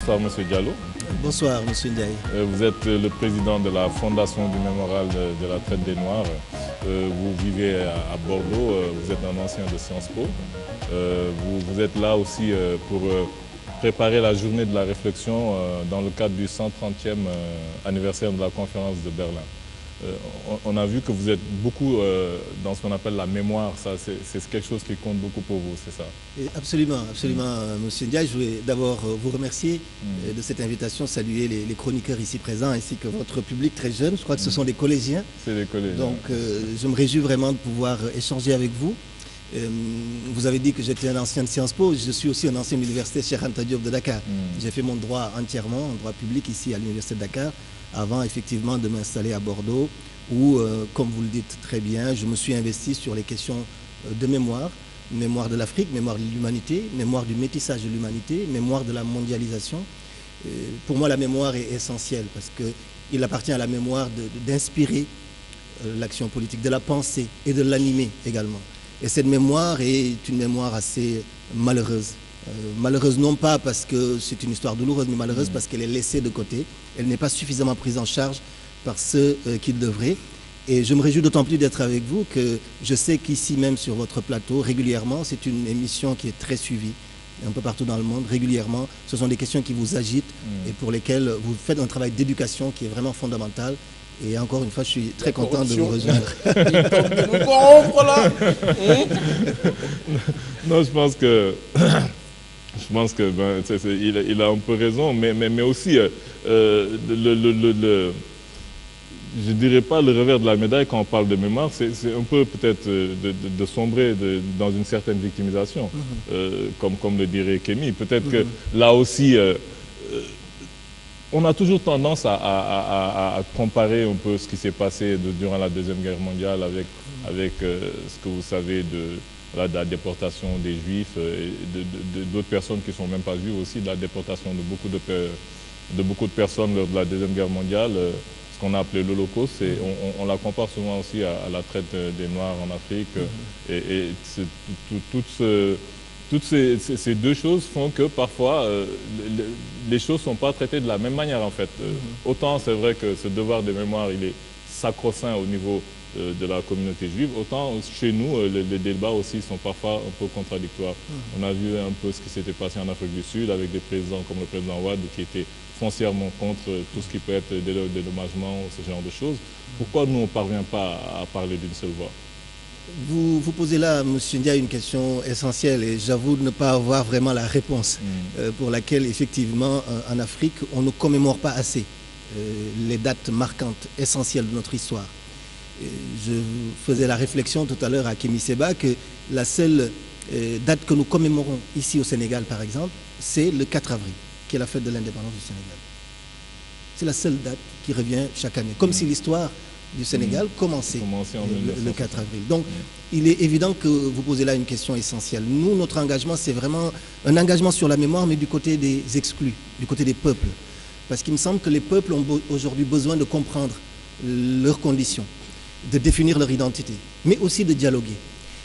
Bonsoir Monsieur Diallo. Bonsoir Monsieur Ndiaye. Vous êtes le président de la Fondation du Mémorial de la traite des Noirs. Vous vivez à Bordeaux, vous êtes un ancien de Sciences Po. Vous êtes là aussi pour préparer la journée de la réflexion dans le cadre du 130e anniversaire de la conférence de Berlin. On a vu que vous êtes beaucoup dans ce qu'on appelle la mémoire. C'est quelque chose qui compte beaucoup pour vous, c'est ça? Absolument, absolument, Monsieur Ndiaye. Je voulais d'abord vous remercier de cette invitation, saluer les chroniqueurs ici présents ainsi que votre public très jeune. Je crois que ce sont des collégiens. C'est des collégiens. Donc je me réjouis vraiment de pouvoir échanger avec vous. Vous avez dit que j'étais un ancien de Sciences Po. Je suis aussi un ancien de l'université Cheikh Anta Diop de Dakar. J'ai fait mon droit entièrement, en droit public ici à l'université de Dakar, avant effectivement de m'installer à Bordeaux, où, comme vous le dites très bien, je me suis investi sur les questions de mémoire, mémoire de l'Afrique, mémoire de l'humanité, mémoire du métissage de l'humanité, mémoire de la mondialisation. Pour moi, la mémoire est essentielle parce qu'il appartient à la mémoire d'inspirer l'action politique, de la penser et de l'animer également. Et cette mémoire est une mémoire assez malheureuse. Malheureuse non pas parce que c'est une histoire douloureuse, mais malheureuse parce qu'elle est laissée de côté. Elle n'est pas suffisamment prise en charge par ceux qui le devraient. Et je me réjouis d'autant plus d'être avec vous que je sais qu'ici même sur votre plateau, régulièrement, c'est une émission qui est très suivie un peu partout dans le monde, régulièrement. Ce sont des questions qui vous agitent et pour lesquelles vous faites un travail d'éducation qui est vraiment fondamental. Et encore une fois, je suis très content de vous rejoindre. Il tente de nous corrompre là. Non, je pense que il a un peu raison, mais aussi, je dirais pas le revers de la médaille quand on parle de mémoire, c'est un peu peut-être de sombrer dans une certaine victimisation, comme le dirait Kémy. Peut-être que là aussi, on a toujours tendance à comparer un peu ce qui s'est passé durant la Deuxième Guerre mondiale avec ce que vous savez de la déportation des Juifs et d'autres personnes qui ne sont même pas juives aussi, de la déportation de beaucoup de personnes lors de la Deuxième Guerre mondiale, ce qu'on a appelé l'Holocauste. On la compare souvent aussi à la traite des Noirs en Afrique. Toutes ces deux choses font que parfois les choses ne sont pas traitées de la même manière en fait. Autant c'est vrai que ce devoir de mémoire il est sacro-saint au niveau de la communauté juive, autant chez nous les débats aussi sont parfois un peu contradictoires. On a vu un peu ce qui s'était passé en Afrique du Sud avec des présidents comme le président Wade qui étaient foncièrement contre tout ce qui peut être dédommagement ou ce genre de choses. Pourquoi nous on ne parvient pas à parler d'une seule voix? Vous posez là, M. Ndiaye, une question essentielle et j'avoue ne pas avoir vraiment la réponse pour laquelle, effectivement, en Afrique, on ne commémore pas assez les dates marquantes, essentielles de notre histoire. Je faisais la réflexion tout à l'heure à Kémy Séba que la seule date que nous commémorons ici au Sénégal, par exemple, c'est le 4 avril, qui est la fête de l'indépendance du Sénégal. C'est la seule date qui revient chaque année, comme si l'histoire du Sénégal commençait le 4 avril. Donc, il est évident que vous posez là une question essentielle. Nous, notre engagement, c'est vraiment un engagement sur la mémoire, mais du côté des exclus, du côté des peuples. Parce qu'il me semble que les peuples ont aujourd'hui besoin de comprendre leurs conditions, de définir leur identité, mais aussi de dialoguer.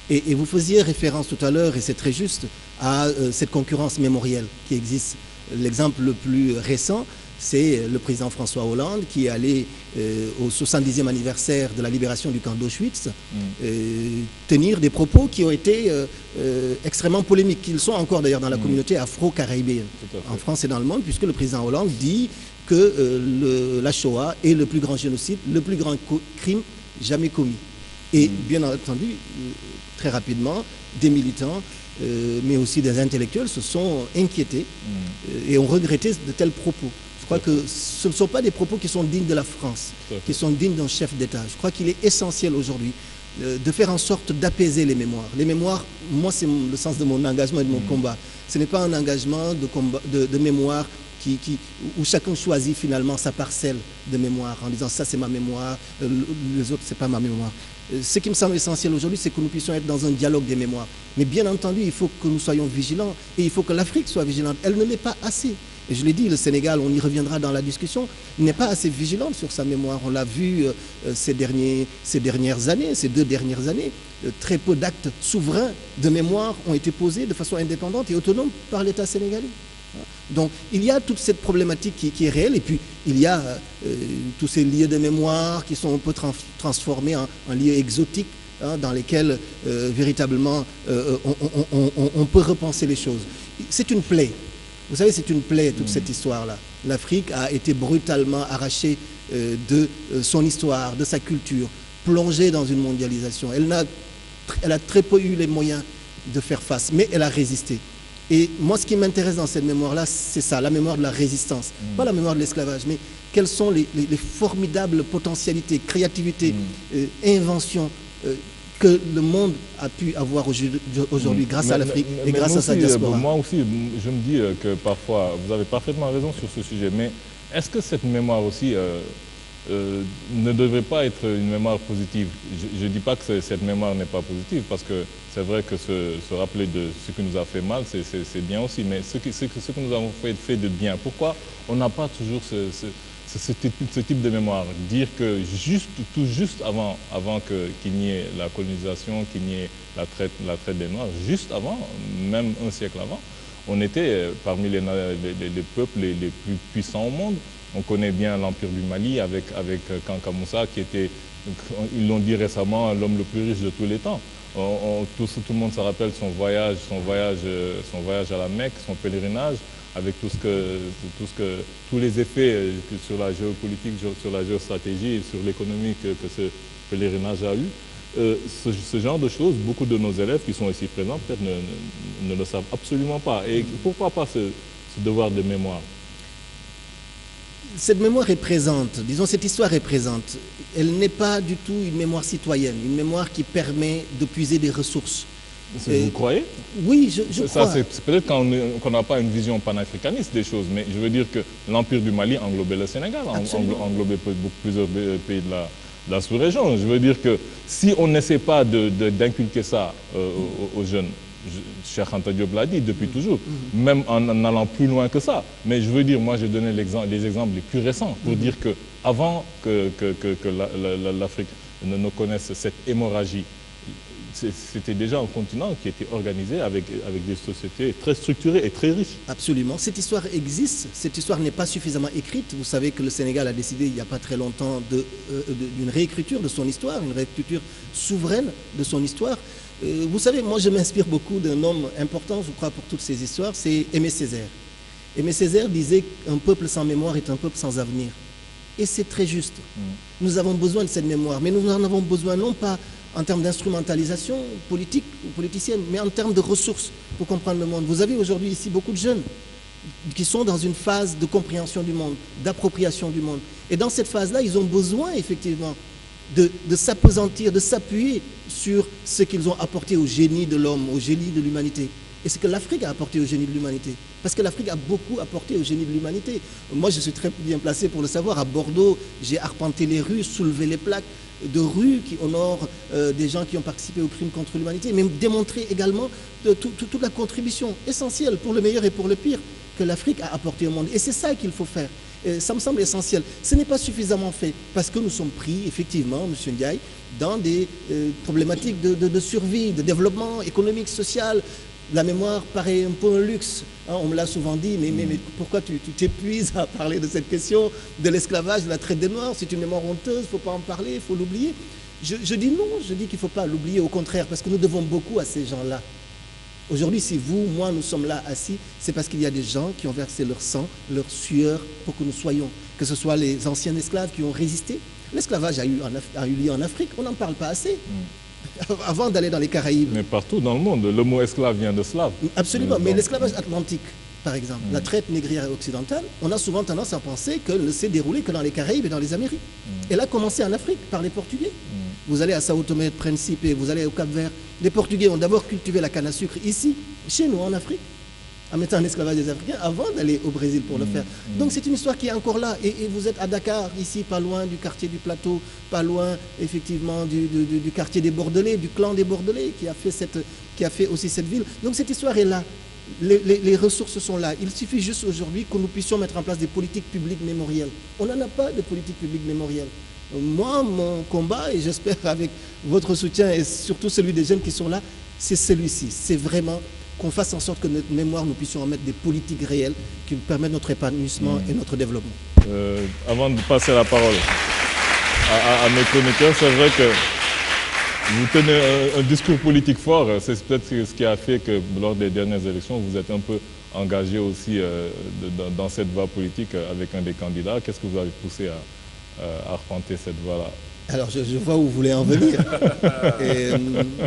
Et vous faisiez référence tout à l'heure, et c'est très juste, à cette concurrence mémorielle qui existe. L'exemple le plus récent, c'est le président François Hollande qui est allé au 70e anniversaire de la libération du camp d'Auschwitz tenir des propos qui ont été extrêmement polémiques, qu'ils sont encore d'ailleurs dans la communauté afro-caribéenne, en France et dans le monde, puisque le président Hollande dit que la Shoah est le plus grand génocide, le plus grand crime jamais commis. Et bien entendu, très rapidement, des militants, mais aussi des intellectuels se sont inquiétés et ont regretté de tels propos. Je crois que ce ne sont pas des propos qui sont dignes de la France, qui sont dignes d'un chef d'État. Je crois qu'il est essentiel aujourd'hui de faire en sorte d'apaiser les mémoires. Les mémoires, moi, c'est le sens de mon engagement et de mon combat. Ce n'est pas un engagement de mémoire où chacun choisit finalement sa parcelle de mémoire en disant ça c'est ma mémoire, les autres c'est pas ma mémoire. Ce qui me semble essentiel aujourd'hui, c'est que nous puissions être dans un dialogue des mémoires. Mais bien entendu, il faut que nous soyons vigilants et il faut que l'Afrique soit vigilante. Elle ne l'est pas assez. Et je l'ai dit, le Sénégal, on y reviendra dans la discussion, n'est pas assez vigilante sur sa mémoire. On l'a vu ces dernières années, ces 2 dernières années. Très peu d'actes souverains de mémoire ont été posés de façon indépendante et autonome par l'État sénégalais. Donc il y a toute cette problématique qui est réelle, et puis il y a tous ces lieux de mémoire qui sont un peu transformés en lieux exotiques, hein, dans lesquels véritablement on peut repenser les choses. C'est une plaie. Vous savez, c'est une plaie, toute cette histoire-là. L'Afrique a été brutalement arrachée de son histoire, de sa culture, plongée dans une mondialisation. Elle a très peu eu les moyens de faire face, mais elle a résisté. Et moi, ce qui m'intéresse dans cette mémoire-là, c'est ça, la mémoire de la résistance. Pas la mémoire de l'esclavage, mais quelles sont les formidables potentialités, créativités, inventions que le monde a pu avoir aujourd'hui grâce à l'Afrique et grâce à sa diaspora. Moi aussi, je me dis que parfois, vous avez parfaitement raison sur ce sujet, mais est-ce que cette mémoire aussi ne devrait pas être une mémoire positive? Je ne dis pas que cette mémoire n'est pas positive, parce que c'est vrai que se rappeler de ce qui nous a fait mal, c'est bien aussi, mais ce que nous avons fait de bien, pourquoi on n'a pas toujours ce type de mémoire? Dire que tout juste avant qu'il n'y ait la colonisation, qu'il n'y ait la traite des Noirs, juste avant, même un siècle avant, on était parmi les peuples les plus puissants au monde. On connaît bien l'Empire du Mali avec Kanka Moussa, qui était, ils l'ont dit récemment, l'homme le plus riche de tous les temps. Tout le monde se rappelle son voyage à la Mecque, son pèlerinage, avec tous les effets sur la géopolitique, sur la géostratégie et sur l'économie que ce pèlerinage a eu. Ce genre de choses, beaucoup de nos élèves qui sont ici présents peut-être ne le savent absolument pas. Et pourquoi pas ce devoir de mémoire? Cette mémoire est présente, disons cette histoire est présente. Elle n'est pas du tout une mémoire citoyenne, une mémoire qui permet de puiser des ressources. Vous croyez? Oui, je crois. C'est peut-être qu'on n'a pas une vision panafricaniste des choses, mais je veux dire que l'Empire du Mali englobait le Sénégal, englobait plusieurs pays de la sous-région. Je veux dire que si on n'essaie pas d'inculquer ça aux jeunes, Cheikh Anta Diop l'a dit depuis toujours, même en allant plus loin que ça. Mais je veux dire, moi j'ai donné les exemples les plus récents pour dire qu'avant que l'Afrique ne connaisse cette hémorragie, c'était déjà un continent qui était organisé avec des sociétés très structurées et très riches. Absolument. Cette histoire existe. Cette histoire n'est pas suffisamment écrite. Vous savez que le Sénégal a décidé il n'y a pas très longtemps d'une réécriture de son histoire, une réécriture souveraine de son histoire. Vous savez, moi je m'inspire beaucoup d'un homme important, je crois, pour toutes ces histoires, c'est Aimé Césaire. Aimé Césaire disait qu'un peuple sans mémoire est un peuple sans avenir. Et c'est très juste. Nous avons besoin de cette mémoire, mais nous en avons besoin non pas en termes d'instrumentalisation politique ou politicienne, mais en termes de ressources pour comprendre le monde. Vous avez aujourd'hui ici beaucoup de jeunes qui sont dans une phase de compréhension du monde, d'appropriation du monde. Et dans cette phase-là, ils ont besoin effectivement de s'appesantir, de s'appuyer sur ce qu'ils ont apporté au génie de l'homme, au génie de l'humanité. Et ce que l'Afrique a apporté au génie de l'humanité. Parce que l'Afrique a beaucoup apporté au génie de l'humanité. Moi, je suis très bien placé pour le savoir. À Bordeaux, j'ai arpenté les rues, soulevé les plaques de rues qui honorent des gens qui ont participé aux crimes contre l'humanité, mais démontrer également toute la contribution essentielle pour le meilleur et pour le pire que l'Afrique a apporté au monde. Et c'est ça qu'il faut faire. Et ça me semble essentiel. Ce n'est pas suffisamment fait parce que nous sommes pris, effectivement, M. Ndiaye, dans des problématiques de survie, de développement économique, social. La mémoire paraît un peu un luxe. Hein, on me l'a souvent dit, mais pourquoi tu t'épuises à parler de cette question de l'esclavage, de la traite des Noirs? C'est une mémoire honteuse, il ne faut pas en parler, il faut l'oublier. Je dis non, je dis qu'il ne faut pas l'oublier, au contraire, parce que nous devons beaucoup à ces gens-là. Aujourd'hui, si vous, moi, nous sommes là assis, c'est parce qu'il y a des gens qui ont versé leur sang, leur sueur pour que nous soyons, que ce soit les anciens esclaves qui ont résisté. L'esclavage a eu lieu en Afrique, on n'en parle pas assez. Avant d'aller dans les Caraïbes. Mais partout dans le monde, le mot esclave vient de slave. Absolument, mais l'esclavage atlantique, par exemple, la traite négrière occidentale, on a souvent tendance à penser qu'elle ne s'est déroulée que dans les Caraïbes et dans les Amériques. Elle a commencé en Afrique par les Portugais. Vous allez à Sao Tomé et Principe, vous allez au Cap-Vert. Les Portugais ont d'abord cultivé la canne à sucre ici, chez nous, en Afrique, en mettant en esclavage des Africains avant d'aller au Brésil pour le faire. Donc c'est une histoire qui est encore là. Et vous êtes à Dakar, ici, pas loin du quartier du Plateau, pas loin, effectivement, du quartier des Bordelais, du clan des Bordelais qui a fait aussi cette ville. Donc cette histoire est là. Les ressources sont là. Il suffit juste aujourd'hui que nous puissions mettre en place des politiques publiques mémorielles. On n'en a pas de politique publique mémorielle. Moi, mon combat, et j'espère avec votre soutien et surtout celui des jeunes qui sont là, c'est celui-ci. C'est vraiment qu'on fasse en sorte que notre mémoire, nous puissions en mettre des politiques réelles qui permettent notre épanouissement et notre développement. Avant de passer la parole à mes chroniqueurs, c'est vrai que vous tenez un discours politique fort. C'est peut-être ce qui a fait que lors des dernières élections, vous êtes un peu engagé aussi dans cette voie politique avec un des candidats. Qu'est-ce que vous avez poussé à arpenter cette voie-là? Alors, je vois où vous voulez en venir.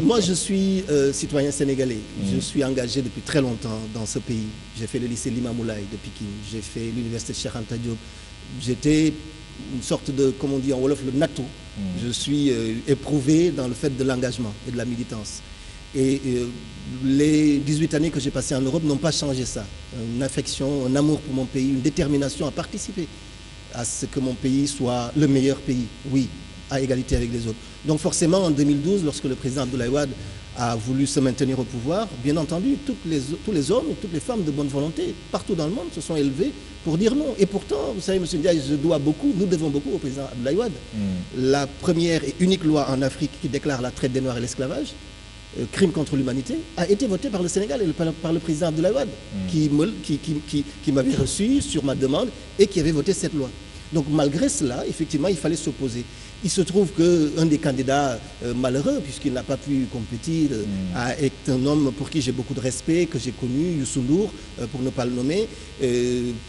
Moi, je suis citoyen sénégalais. Je suis engagé depuis très longtemps dans ce pays. J'ai fait le lycée Limamoulaye de Pikine. J'ai fait l'université Cheikh Anta Diop. J'étais une sorte de, comme on dit en Wolof, le nato. Je suis éprouvé dans le fait de l'engagement et de la militance. Et les 18 années que j'ai passées en Europe n'ont pas changé ça. Une affection, un amour pour mon pays, une détermination à participer à ce que mon pays soit le meilleur pays, oui, à égalité avec les autres. Donc forcément, en 2012, lorsque le président Abdoulaye Wade a voulu se maintenir au pouvoir, bien entendu, tous les hommes et toutes les femmes de bonne volonté, partout dans le monde, se sont élevés pour dire non. Et pourtant, vous savez, M. Ndiaye, nous devons beaucoup au président Abdoulaye Wade. La première et unique loi en Afrique qui déclare la traite des Noirs et l'esclavage, crime contre l'humanité, a été votée par le Sénégal et par le président Abdoulaye Wade, qui m'avait reçu sur ma demande et qui avait voté cette loi. Donc malgré cela, effectivement, il fallait s'opposer. Il se trouve qu'un des candidats malheureux, puisqu'il n'a pas pu compétir, est un homme pour qui j'ai beaucoup de respect, que j'ai connu, Youssou Ndour, pour ne pas le nommer,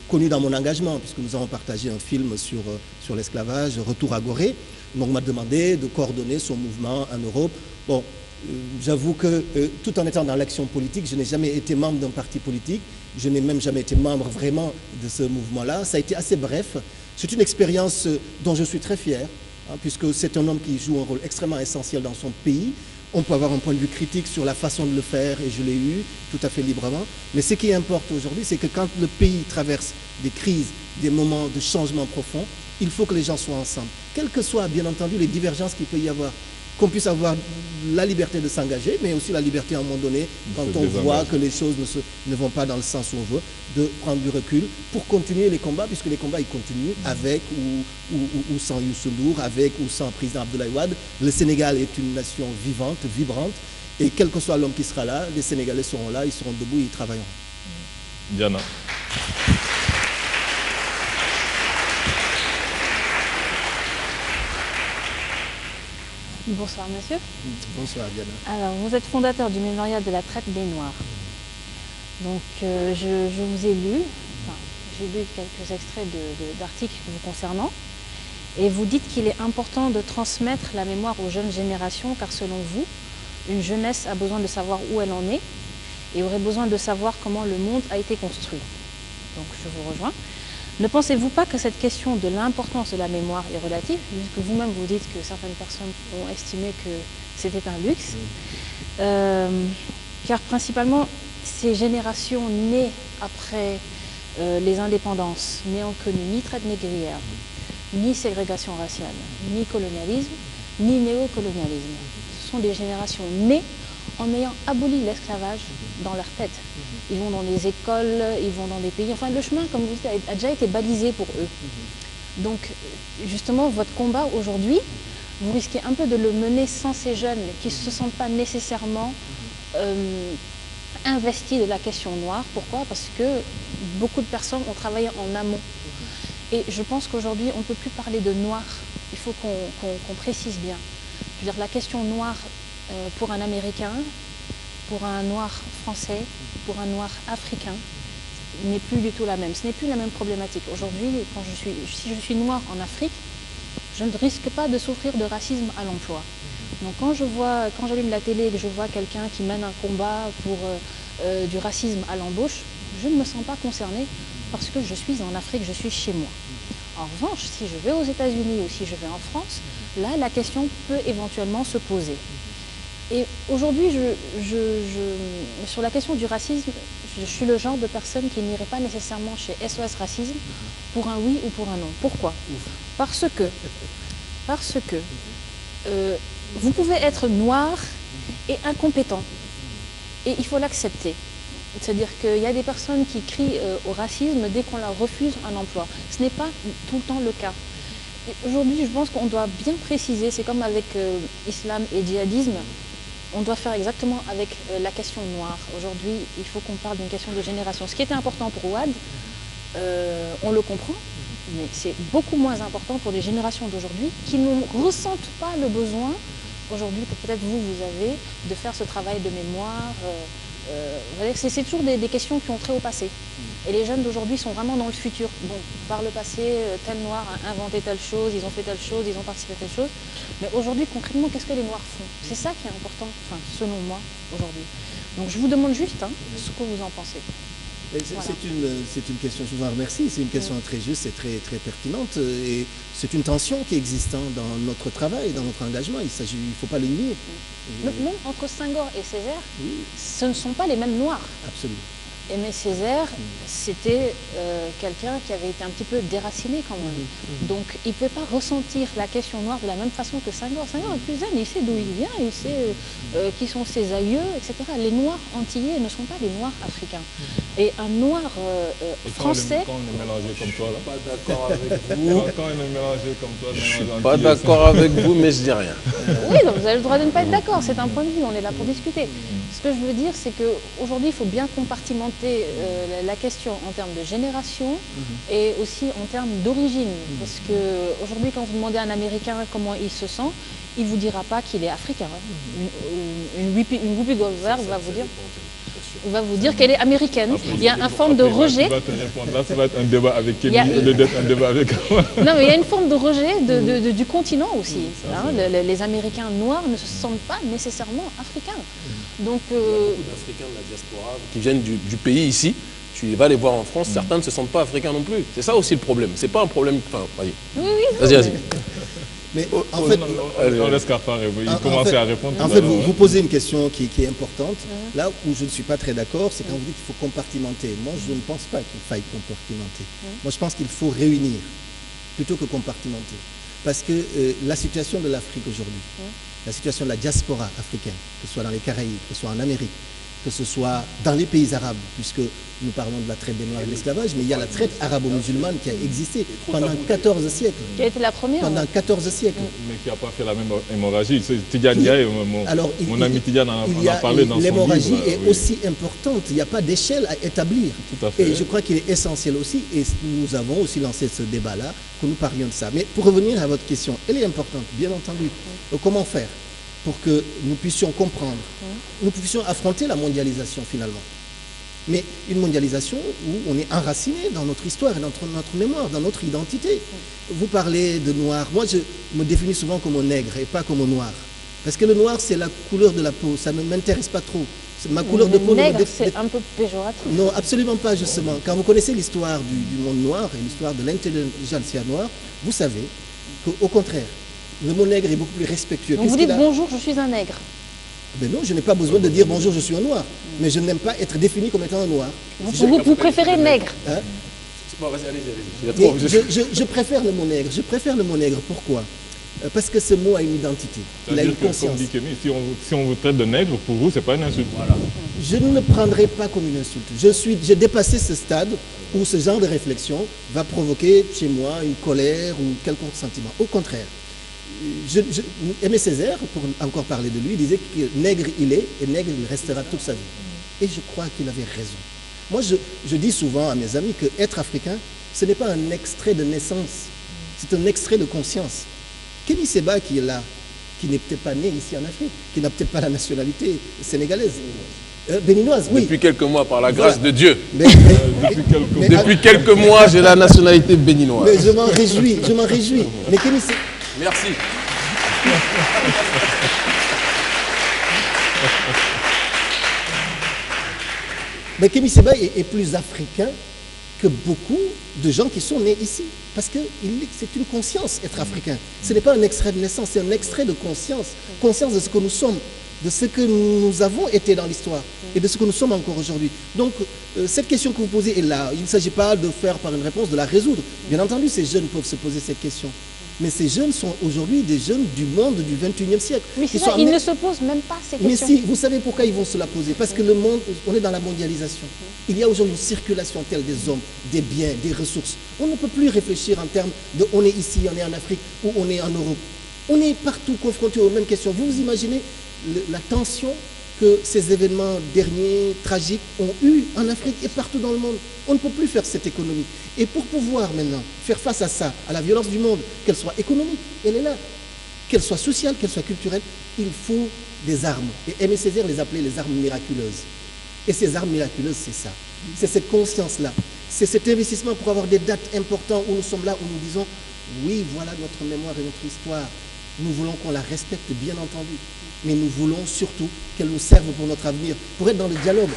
connu dans mon engagement, puisque nous avons partagé un film sur l'esclavage, Retour à Gorée. Donc on m'a demandé de coordonner son mouvement en Europe. Bon, j'avoue que tout en étant dans l'action politique, je n'ai jamais été membre d'un parti politique, je n'ai même jamais été membre vraiment de ce mouvement-là. Ça a été assez bref. C'est une expérience dont je suis très fier, puisque c'est un homme qui joue un rôle extrêmement essentiel dans son pays. On peut avoir un point de vue critique sur la façon de le faire, et je l'ai eu tout à fait librement. Mais ce qui importe aujourd'hui, c'est que quand le pays traverse des crises, des moments de changement profond, il faut que les gens soient ensemble. Quelles que soient, bien entendu, les divergences qu'il peut y avoir. Qu'on puisse avoir la liberté de s'engager, mais aussi la liberté à un moment donné, quand on voit que les choses ne vont pas dans le sens où on veut, de prendre du recul pour continuer les combats, puisque les combats ils continuent avec ou sans Youssou Ndour, avec ou sans président Abdoulaye Wade. Le Sénégal est une nation vivante, vibrante, et quel que soit l'homme qui sera là, les Sénégalais seront là, ils seront debout et ils travailleront. Diana. Bonsoir monsieur. Bonsoir Diana. Alors vous êtes fondateur du mémorial de la traite des Noirs. Donc je vous ai lu, j'ai lu quelques extraits d'articles vous concernant, et vous dites qu'il est important de transmettre la mémoire aux jeunes générations car selon vous, une jeunesse a besoin de savoir où elle en est et aurait besoin de savoir comment le monde a été construit. Donc je vous rejoins. Ne pensez-vous pas que cette question de l'importance de la mémoire est relative, puisque vous-même vous dites que certaines personnes ont estimé que c'était un luxe, car principalement ces générations nées après les indépendances n'ayant connu ni traite négrière, ni ségrégation raciale, ni colonialisme, ni néocolonialisme. Ce sont des générations nées en ayant aboli l'esclavage dans leur tête. Ils vont dans les écoles, ils vont dans des pays... Enfin, le chemin, comme vous dites, a déjà été balisé pour eux. Donc, justement, votre combat aujourd'hui, vous risquez un peu de le mener sans ces jeunes qui ne se sentent pas nécessairement investis de la question noire. Pourquoi? Parce que beaucoup de personnes ont travaillé en amont. Et je pense qu'aujourd'hui, on ne peut plus parler de noir. Il faut qu'on précise bien. Je veux dire, la question noire pour un Américain, pour un noir français, pour un noir africain, n'est plus du tout la même. Ce n'est plus la même problématique. Aujourd'hui, si je suis noire en Afrique, je ne risque pas de souffrir de racisme à l'emploi. Donc quand j'allume la télé et que je vois quelqu'un qui mène un combat pour du racisme à l'embauche, je ne me sens pas concernée parce que je suis en Afrique, je suis chez moi. En revanche, si je vais aux États-Unis ou si je vais en France, là, la question peut éventuellement se poser. Et aujourd'hui, sur la question du racisme, je suis le genre de personne qui n'irait pas nécessairement chez SOS Racisme pour un oui ou pour un non. Pourquoi? Parce que vous pouvez être noir et incompétent. Et il faut l'accepter. C'est-à-dire qu'il y a des personnes qui crient au racisme dès qu'on leur refuse un emploi. Ce n'est pas tout le temps le cas. Aujourd'hui, je pense qu'on doit bien préciser, c'est comme avec islam et djihadisme, on doit faire exactement avec la question noire. Aujourd'hui, il faut qu'on parle d'une question de génération. Ce qui était important pour Ouad, on le comprend, mais c'est beaucoup moins important pour les générations d'aujourd'hui qui ne ressentent pas le besoin aujourd'hui que peut-être vous avez de faire ce travail de mémoire. C'est toujours des questions qui ont trait au passé. Et les jeunes d'aujourd'hui sont vraiment dans le futur. Bon, par le passé, tel noir a inventé telle chose, ils ont fait telle chose, ils ont participé à telle chose. Mais aujourd'hui, concrètement, qu'est-ce que les noirs font? C'est ça qui est important, enfin, selon moi, aujourd'hui. Donc je vous demande juste ce que vous en pensez. Voilà. C'est une question, je vous en remercie, c'est une question très juste et très, très pertinente. Et c'est une tension qui est existante dans notre travail, dans notre engagement. Il ne faut pas le nier. Même entre Senghor et Césaire, ce ne sont pas les mêmes noirs. Absolument. Aimé Césaire, c'était quelqu'un qui avait été un petit peu déraciné quand même. Donc il ne pouvait pas ressentir la question noire de la même façon que Senghor. Senghor est plus zen, il sait d'où il vient, il sait qui sont ses aïeux, etc. Les noirs antillais ne sont pas des noirs africains. Et un noir français... Quand on est mélangé comme toi, là. Pas d'accord avec vous. Quand on est mélangé comme toi, Je suis pas d'accord avec vous, mais je dis rien. Oui, donc vous avez le droit de ne pas être d'accord, c'est un point de vue, on est là pour discuter. Ce que je veux dire, c'est qu'aujourd'hui, il faut bien compartimenter la question en termes de génération et aussi en termes d'origine. Parce qu'aujourd'hui, quand vous demandez à un Américain comment il se sent, il ne vous dira pas qu'il est africain. Une Whoopi Goldberg va vous dire qu'elle est américaine. Il y a une forme de rejet. Là, ça va être un débat avec Kémy, un débat avec... Non, mais il y a une forme de rejet du continent aussi. Les Américains noirs ne se sentent pas nécessairement africains. Donc, il y a beaucoup d'Africains de la diaspora qui viennent du pays ici. Tu vas les voir en France, certains ne se sentent pas africains non plus. C'est ça aussi le problème. C'est pas un problème... Enfin, oui. Vas-y. Mais en fait, on laisse Carpar commencer à répondre. En fait, vous posez une question qui est importante. Là où je ne suis pas très d'accord, c'est quand vous dites qu'il faut compartimenter. Moi, je ne pense pas qu'il faille compartimenter. Moi, je pense qu'il faut réunir plutôt que compartimenter. Parce que la situation de l'Afrique aujourd'hui, la situation de la diaspora africaine, que ce soit dans les Caraïbes, que ce soit en Amérique, que ce soit dans les pays arabes, puisque nous parlons de la traite des Noirs et de l'esclavage, mais il y a la traite arabo-musulmane qui a existé pendant 14 siècles. Qui a été la première. Pendant 14 siècles. Mais qui n'a pas fait la même hémorragie. Tidiane Ndiaye, mon ami Tidiane en a parlé dans son livre. L'hémorragie est aussi importante. Il n'y a pas d'échelle à établir. Tout à fait. Et je crois qu'il est essentiel aussi, et nous avons aussi lancé ce débat-là, que nous parlions de ça. Mais pour revenir à votre question, elle est importante, bien entendu. Comment faire pour que nous puissions comprendre, nous puissions affronter la mondialisation finalement. Mais une mondialisation où on est enraciné dans notre histoire et dans notre mémoire, dans notre identité. Vous parlez de noir. Moi, je me définis souvent comme un nègre et pas comme un noir. Parce que le noir, c'est la couleur de la peau. Ça ne m'intéresse pas trop. Ma couleur de peau... Nègre, c'est un peu péjoratif. Non, absolument pas, justement. Quand vous connaissez l'histoire du monde noir et l'histoire de l'intelligentsia noire, vous savez qu'au contraire, le mot nègre est beaucoup plus respectueux. Donc vous dites bonjour, je suis un nègre. Mais non, je n'ai pas besoin de dire bonjour, je suis un noir. Mais je n'aime pas être défini comme étant un noir. Vous préférez nègre? Bon, vas-y, allez. Je préfère le mot nègre. Je préfère le mot nègre. Pourquoi? Parce que ce mot a une identité. Il a une conscience. Comme dit Kémy, si on vous traite de nègre, pour vous, ce n'est pas une insulte. Voilà. Je ne le prendrai pas comme une insulte. J'ai dépassé ce stade où ce genre de réflexion va provoquer chez moi une colère ou quelconque sentiment. Au contraire. Aimé Césaire, pour encore parler de lui, disait que nègre il est et nègre il restera toute sa vie. Et je crois qu'il avait raison. Moi, je dis souvent à mes amis que être africain, ce n'est pas un extrait de naissance, c'est un extrait de conscience. Kémy Séba qui est là, qui n'est peut-être pas né ici en Afrique, qui n'a peut-être pas la nationalité sénégalaise. Béninoise, oui. Depuis quelques mois, par la grâce de Dieu. Depuis quelques mois, j'ai la nationalité béninoise. Mais je m'en réjouis, je m'en réjouis. Mais Kémy Séba... Merci. Mais Kémy Séba est plus africain que beaucoup de gens qui sont nés ici. Parce que c'est une conscience, être africain. Ce n'est pas un extrait de naissance, c'est un extrait de conscience. Conscience de ce que nous sommes, de ce que nous avons été dans l'histoire et de ce que nous sommes encore aujourd'hui. Donc, cette question que vous posez est là. Il ne s'agit pas de faire par une réponse, de la résoudre. Bien entendu, ces jeunes peuvent se poser cette question. Mais ces jeunes sont aujourd'hui des jeunes du monde du 21e siècle. Oui, c'est ça, ils ne se posent même pas ces questions. Mais si, vous savez pourquoi ils vont se la poser? Parce que le monde, on est dans la mondialisation. Il y a aujourd'hui une circulation telle des hommes, des biens, des ressources. On ne peut plus réfléchir en termes de on est ici, on est en Afrique ou on est en Europe. On est partout confronté aux mêmes questions. Vous vous imaginez la tension que ces événements derniers, tragiques, ont eu en Afrique et partout dans le monde. On ne peut plus faire cette économie. Et pour pouvoir maintenant faire face à ça, à la violence du monde, qu'elle soit économique, elle est là, qu'elle soit sociale, qu'elle soit culturelle, il faut des armes. Et Aimé Césaire les appelait les armes miraculeuses. Et ces armes miraculeuses, c'est ça. C'est cette conscience-là. C'est cet investissement pour avoir des dates importantes où nous sommes là, où nous disons, oui, voilà notre mémoire et notre histoire. Nous voulons qu'on la respecte, bien entendu. Mais nous voulons surtout qu'elle nous serve pour notre avenir, pour être dans le dialogue.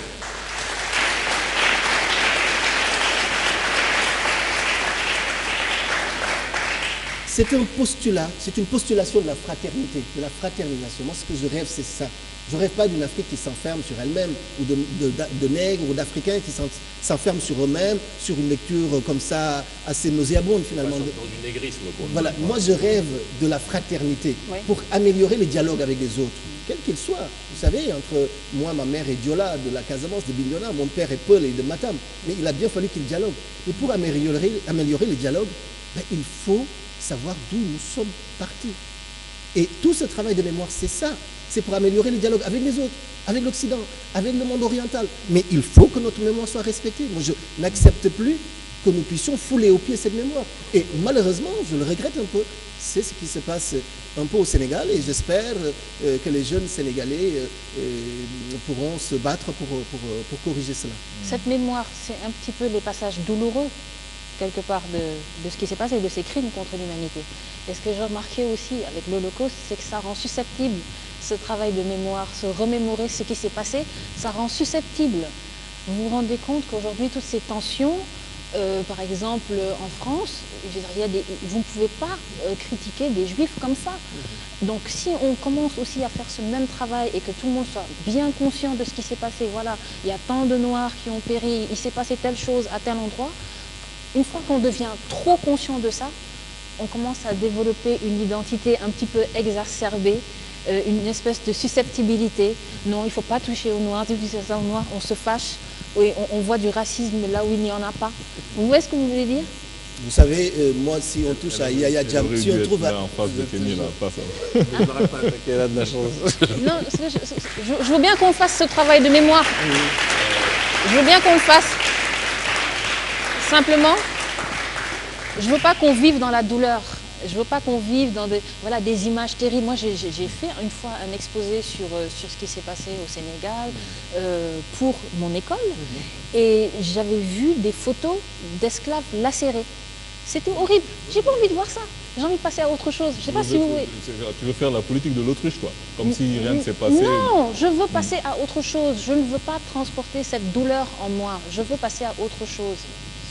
C'est un postulat, c'est une postulation de la fraternité, de la fraternisation. Moi, ce que je rêve, c'est ça. Je ne rêve pas d'une Afrique qui s'enferme sur elle-même, ou de nègres ou d'Africains qui s'enferment sur eux-mêmes, sur une lecture comme ça, assez nauséabonde finalement. Dans du négrisme, quoi. Voilà, moi je rêve de la fraternité, pour améliorer le dialogue avec les autres, quel qu'il soit. Vous savez, entre moi, ma mère et Diola, de la Casamance, de Bignona, mon père est Peul et de Matam. Mais il a bien fallu qu'ils dialoguent. Et pour améliorer le dialogue, ben, il faut savoir d'où nous sommes partis. Et tout ce travail de mémoire, c'est ça. C'est pour améliorer le dialogue avec les autres, avec l'Occident, avec le monde oriental. Mais il faut que notre mémoire soit respectée. Moi, je n'accepte plus que nous puissions fouler aux pieds cette mémoire. Et malheureusement, je le regrette un peu, c'est ce qui se passe un peu au Sénégal. Et j'espère que les jeunes Sénégalais pourront se battre pour corriger cela. Cette mémoire, c'est un petit peu les passages douloureux quelque part de ce qui s'est passé, de ces crimes contre l'humanité. Et ce que j'ai remarqué aussi avec l'Holocauste, c'est que ça rend susceptible ce travail de mémoire, se remémorer ce qui s'est passé, ça rend susceptible. Vous vous rendez compte qu'aujourd'hui, toutes ces tensions, par exemple en France, je veux dire, vous ne pouvez pas critiquer des juifs comme ça. Donc si on commence aussi à faire ce même travail et que tout le monde soit bien conscient de ce qui s'est passé, voilà, il y a tant de Noirs qui ont péri, il s'est passé telle chose à tel endroit, une fois qu'on devient trop conscient de ça, on commence à développer une identité un petit peu exacerbée, une espèce de susceptibilité. Non, il ne faut pas toucher aux Noirs, si vous dites ça aux Noirs, on se fâche, oui, on voit du racisme là où il n'y en a pas. Vous voyez ce que vous voulez dire? Vous savez, moi, si on touche à Yaya Jam, si on trouve... en face de Kenny, là, pas ça. Non, je veux bien qu'on fasse ce travail de mémoire. Je veux bien qu'on le fasse. Simplement, je ne veux pas qu'on vive dans la douleur. Je ne veux pas qu'on vive dans des images terribles. Moi, j'ai fait une fois un exposé sur ce qui s'est passé au Sénégal pour mon école. Et j'avais vu des photos d'esclaves lacérés. C'était horrible. J'ai pas envie de voir ça. J'ai envie de passer à autre chose. Je sais pas si vous voulez. Tu veux faire la politique de l'autruche, quoi. Comme si rien ne s'est passé. Non, je veux passer à autre chose. Je ne veux pas transporter cette douleur en moi. Je veux passer à autre chose.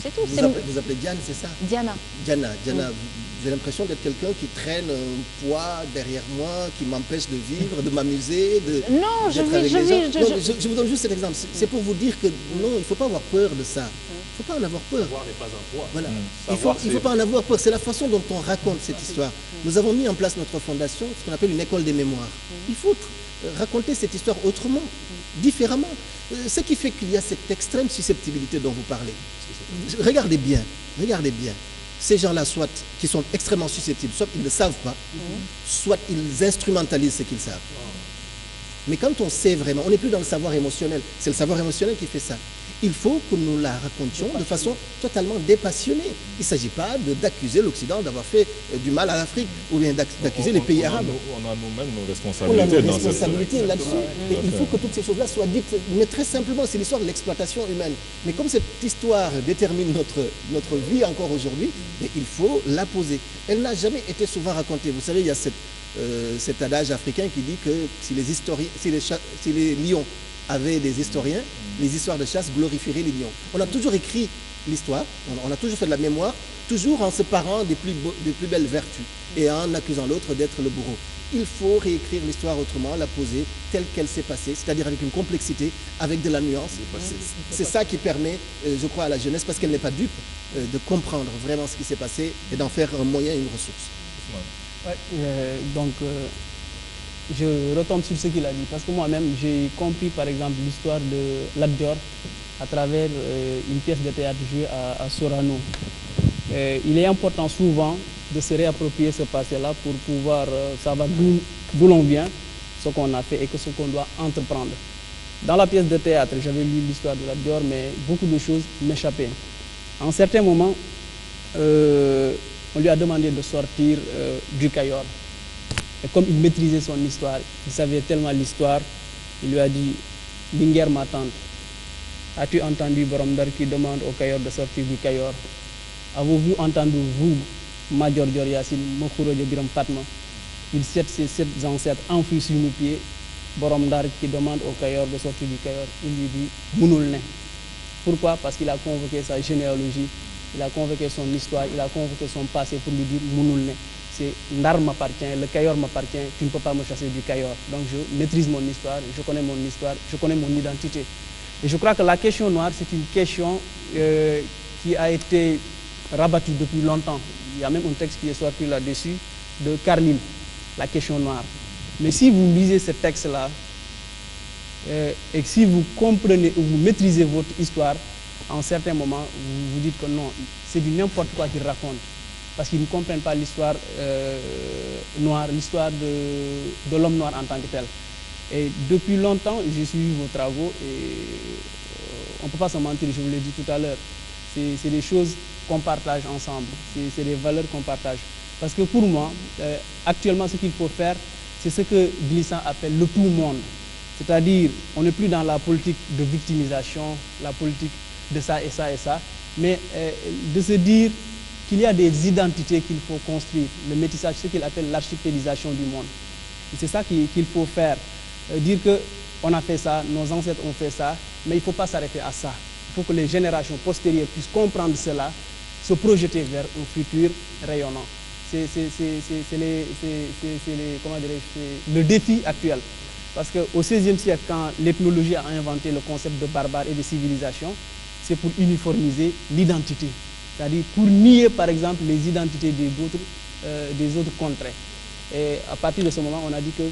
C'est tout. Vous appelez Diane, c'est ça? Diana. Diana, j'ai l'impression d'être quelqu'un qui traîne un poids derrière moi, qui m'empêche de vivre, de m'amuser, Non, je vous donne juste cet exemple. C'est pour vous dire que non, il ne faut pas avoir peur de ça. Il ne faut pas en avoir peur. Savoir n'est pas un poids. Voilà. Il ne faut pas en avoir peur. C'est la façon dont on raconte cette histoire. Nous avons mis en place notre fondation, ce qu'on appelle une école des mémoires. Il faut raconter cette histoire autrement, différemment. Ce qui fait qu'il y a cette extrême susceptibilité dont vous parlez. Regardez bien. Ces gens-là, soit qui sont extrêmement susceptibles, soit ils ne savent pas, soit ils instrumentalisent ce qu'ils savent. Mais quand on sait vraiment, on n'est plus dans le savoir émotionnel, c'est le savoir émotionnel qui fait ça. Il faut que nous la racontions de façon totalement dépassionnée. Il ne s'agit pas d'accuser l'Occident d'avoir fait du mal à l'Afrique ou bien d'accuser les pays arabes. On a nous-mêmes nos responsabilités. On a nos responsabilités là-dessus. Et il faut que toutes ces choses-là soient dites. Mais très simplement, c'est l'histoire de l'exploitation humaine. Mais comme cette histoire détermine notre vie encore aujourd'hui, il faut la poser. Elle n'a jamais été souvent racontée. Vous savez, il y a cet adage africain qui dit que si les lions avaient des historiens, les histoires de chasse glorifieraient les lions. On a toujours écrit l'histoire, on a toujours fait de la mémoire, toujours en se parant des plus belles vertus et en accusant l'autre d'être le bourreau. Il faut réécrire l'histoire autrement, la poser telle qu'elle s'est passée, c'est-à-dire avec une complexité, avec de la nuance. C'est ça qui permet, je crois, à la jeunesse, parce qu'elle n'est pas dupe, de comprendre vraiment ce qui s'est passé et d'en faire un moyen, une ressource. Je retombe sur ce qu'il a dit, parce que moi-même, j'ai compris par exemple l'histoire de Lat Dior à travers une pièce de théâtre jouée à Sorano. Il est important souvent de se réapproprier ce passé-là pour pouvoir savoir d'où l'on vient ce qu'on a fait et que ce qu'on doit entreprendre. Dans la pièce de théâtre, j'avais lu l'histoire de Lat Dior, mais beaucoup de choses m'échappaient. À un certain moment, on lui a demandé de sortir du Cayor. Et comme il maîtrisait son histoire, il savait tellement l'histoire, il lui a dit « Linguère, ma tante, as-tu entendu Borom Ndar qui demande au Cayor de sortir du Cayor? Avez-vous entendu, vous, Major Dior Yassine, Mokhuro de Biram Fatma, il cède ses 7 ancêtres enfouis sur nos pieds, Borom Ndar qui demande au Cayor de sortir du Cayor, il lui dit « Mounoul ne ». Pourquoi? Parce qu'il a convoqué sa généalogie, il a convoqué son histoire, il a convoqué son passé pour lui dire « Mounoul ne ». C'est Ndar m'appartient, le Cayor m'appartient, tu ne peux pas me chasser du Cayor. Donc je maîtrise mon histoire, je connais mon identité. Et je crois que la question noire, c'est une question qui a été rabattue depuis longtemps. Il y a même un texte qui est sorti là-dessus de Carlyle, la question noire. Mais si vous lisez ce texte-là, et que si vous comprenez ou vous maîtrisez votre histoire, à un certain moment, vous vous dites que non, c'est du n'importe quoi qu'ils racontent. Parce qu'ils ne comprennent pas l'histoire noire, l'histoire de l'homme noir en tant que tel. Et depuis longtemps, j'ai suivi vos travaux et on ne peut pas se mentir, je vous l'ai dit tout à l'heure. C'est des choses qu'on partage ensemble, c'est des valeurs qu'on partage. Parce que pour moi, actuellement, ce qu'il faut faire, c'est ce que Glissant appelle le tout monde. C'est-à-dire, on n'est plus dans la politique de victimisation, la politique de ça et ça et ça, mais de se dire qu'il y a des identités qu'il faut construire, le métissage, ce qu'il appelle l'archipélisation du monde. C'est ça qu'il faut faire. Dire qu'on a fait ça, nos ancêtres ont fait ça, mais il ne faut pas s'arrêter à ça. Il faut que les générations postérieures puissent comprendre cela, se projeter vers un futur rayonnant. C'est le défi actuel. Parce qu'au XVIe siècle, quand l'ethnologie a inventé le concept de barbare et de civilisation, c'est pour uniformiser l'identité. C'est-à-dire pour nier, par exemple, les identités des autres contrées. Et à partir de ce moment, on a dit qu'il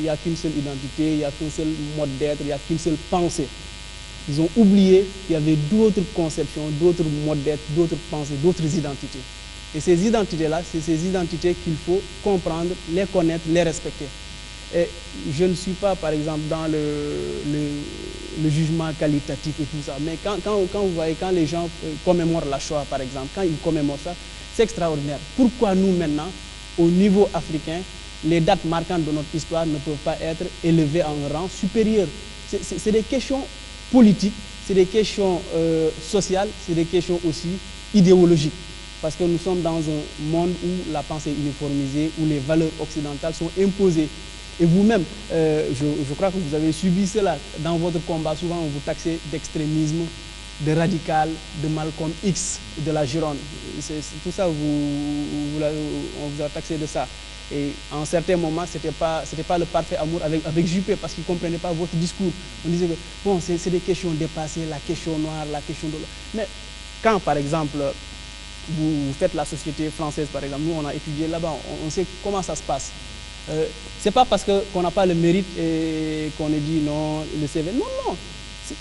n'y a qu'une seule identité, il n'y a qu'un seul mode d'être, il n'y a qu'une seule pensée. Ils ont oublié qu'il y avait d'autres conceptions, d'autres modes d'être, d'autres pensées, d'autres identités. Et ces identités-là, c'est ces identités qu'il faut comprendre, les connaître, les respecter. Et je ne suis pas, par exemple, dans le jugement qualitatif et tout ça, mais quand vous voyez, quand les gens commémorent la Shoah, par exemple, quand ils commémorent ça, c'est extraordinaire. Pourquoi nous, maintenant, au niveau africain, les dates marquantes de notre histoire ne peuvent pas être élevées à un rang supérieur? C'est des questions politiques, c'est des questions sociales, c'est des questions aussi idéologiques. Parce que nous sommes dans un monde où la pensée est uniformisée, où les valeurs occidentales sont imposées. Et vous-même, je crois que vous avez subi cela. Dans votre combat, souvent on vous taxait d'extrémisme, de radical, de Malcolm X, de la Gironde. Tout ça, on vous a taxé de ça. Et à un certain moment, ce n'était pas le parfait amour avec Juppé, parce qu'il ne comprenait pas votre discours. On disait que bon, c'est des questions dépassées, la question noire, la question de... Mais quand, par exemple, vous faites la société française, par exemple, nous on a étudié là-bas, on sait comment ça se passe. C'est pas parce qu'on n'a pas le mérite et qu'on est dit non, le CV. Non, non,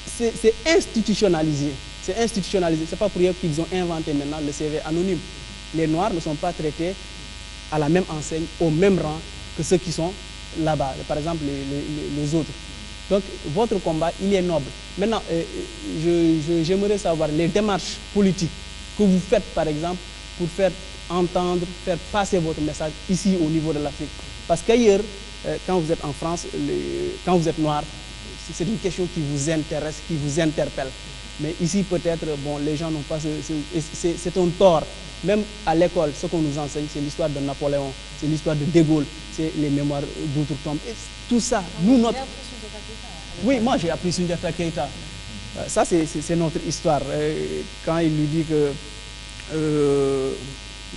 c'est institutionnalisé. C'est institutionnalisé. C'est pas pour rien qu'ils ont inventé maintenant le CV anonyme. Les Noirs ne sont pas traités à la même enseigne, au même rang que ceux qui sont là-bas, par exemple les autres. Donc votre combat, il est noble. Maintenant, j'aimerais savoir les démarches politiques que vous faites, par exemple, pour faire entendre, faire passer votre message ici au niveau de l'Afrique. Parce qu'ailleurs, quand vous êtes en France, quand vous êtes noir, c'est une question qui vous intéresse, qui vous interpelle. Mais ici, peut-être, bon, les gens n'ont pas... C'est un tort. Même à l'école, ce qu'on nous enseigne, c'est l'histoire de Napoléon, c'est l'histoire de De Gaulle, c'est les mémoires d'outre-tombe. Tout ça, nous, notre... Oui, moi, j'ai appris Soundiata Keïta. Ça, c'est notre histoire. Quand il lui dit que...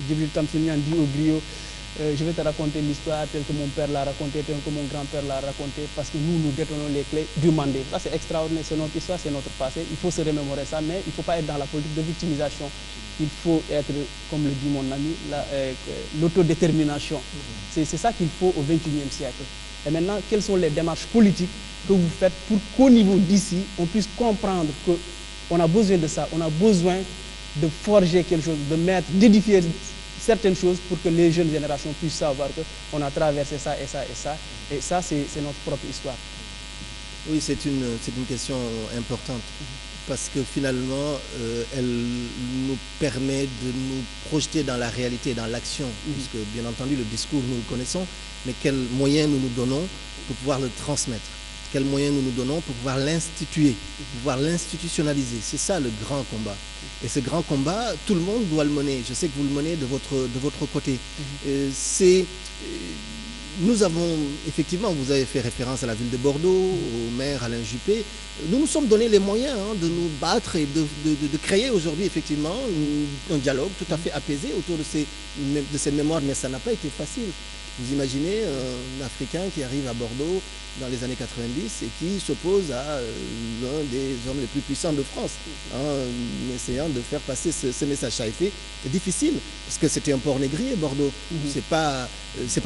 Djibril Tamsilian dit au griot, je vais te raconter l'histoire telle que mon père l'a racontée, telle que mon grand-père l'a racontée, parce que nous détenons les clés du Mandé. Ça, c'est extraordinaire, c'est notre histoire, c'est notre passé. Il faut se remémorer ça, mais il ne faut pas être dans la politique de victimisation. Il faut être, comme le dit mon ami, l'autodétermination. C'est ça qu'il faut au XXIe siècle. Et maintenant, quelles sont les démarches politiques que vous faites pour qu'au niveau d'ici, on puisse comprendre qu'on a besoin de ça, on a besoin de forger quelque chose, de mettre, d'édifier certaines choses pour que les jeunes générations puissent savoir qu'on a traversé ça et ça et ça. Et ça, c'est notre propre histoire. Oui, c'est une question importante parce que finalement, elle nous permet de nous projeter dans la réalité, dans l'action, puisque bien entendu, le discours, nous le connaissons, mais quels moyens nous nous donnons pour pouvoir le transmettre? Quels moyens nous nous donnons pour pouvoir l'instituer, pour pouvoir l'institutionnaliser? C'est ça le grand combat. Et ce grand combat, tout le monde doit le mener. Je sais que vous le menez de votre côté. Nous avons, effectivement, vous avez fait référence à la ville de Bordeaux, au maire Alain Juppé. Nous nous sommes donné les moyens de nous battre et de créer aujourd'hui, effectivement, un dialogue tout à fait apaisé autour de ces mémoires, mais ça n'a pas été facile. Vous imaginez un Africain qui arrive à Bordeaux dans les années 90 et qui s'oppose à l'un des hommes les plus puissants de France, en essayant de faire passer ce message. Ça a été difficile, parce que c'était un port négrier, Bordeaux. C'est pas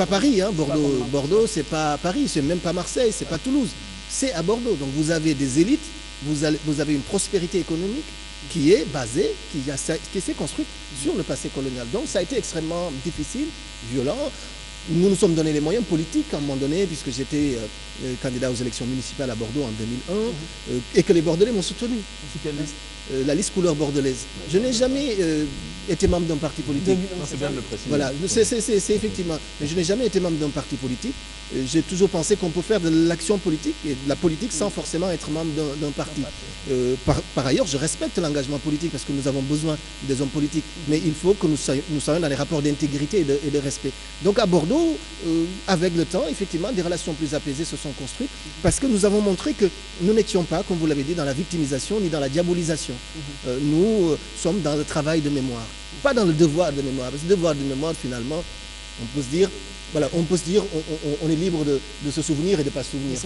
Paris, Bordeaux. Bordeaux, c'est pas Paris, c'est même pas Marseille, c'est pas Toulouse. C'est à Bordeaux. Donc vous avez des élites, vous avez une prospérité économique qui est basée, qui s'est construite sur le passé colonial. Donc ça a été extrêmement difficile, violent. Nous nous sommes donné les moyens politiques à un moment donné, puisque j'étais candidat aux élections municipales à Bordeaux en 2001, et que les Bordelais m'ont soutenu. La liste couleur bordelaise. Je n'ai jamais été membre d'un parti politique. C'est bien de le préciser. Voilà, c'est effectivement. Mais je n'ai jamais été membre d'un parti politique. J'ai toujours pensé qu'on peut faire de l'action politique et de la politique sans forcément être membre d'un parti. Par ailleurs, je respecte l'engagement politique parce que nous avons besoin des hommes politiques. Mais il faut que nous soyons dans les rapports d'intégrité et de respect. Donc à Bordeaux, avec le temps, effectivement, des relations plus apaisées se sont construites parce que nous avons montré que nous n'étions pas, comme vous l'avez dit, dans la victimisation ni dans la diabolisation. Nous sommes dans le travail de mémoire, pas dans le devoir de mémoire. Parce que le devoir de mémoire, finalement, on peut se dire, on est libre de se souvenir et de ne pas se souvenir.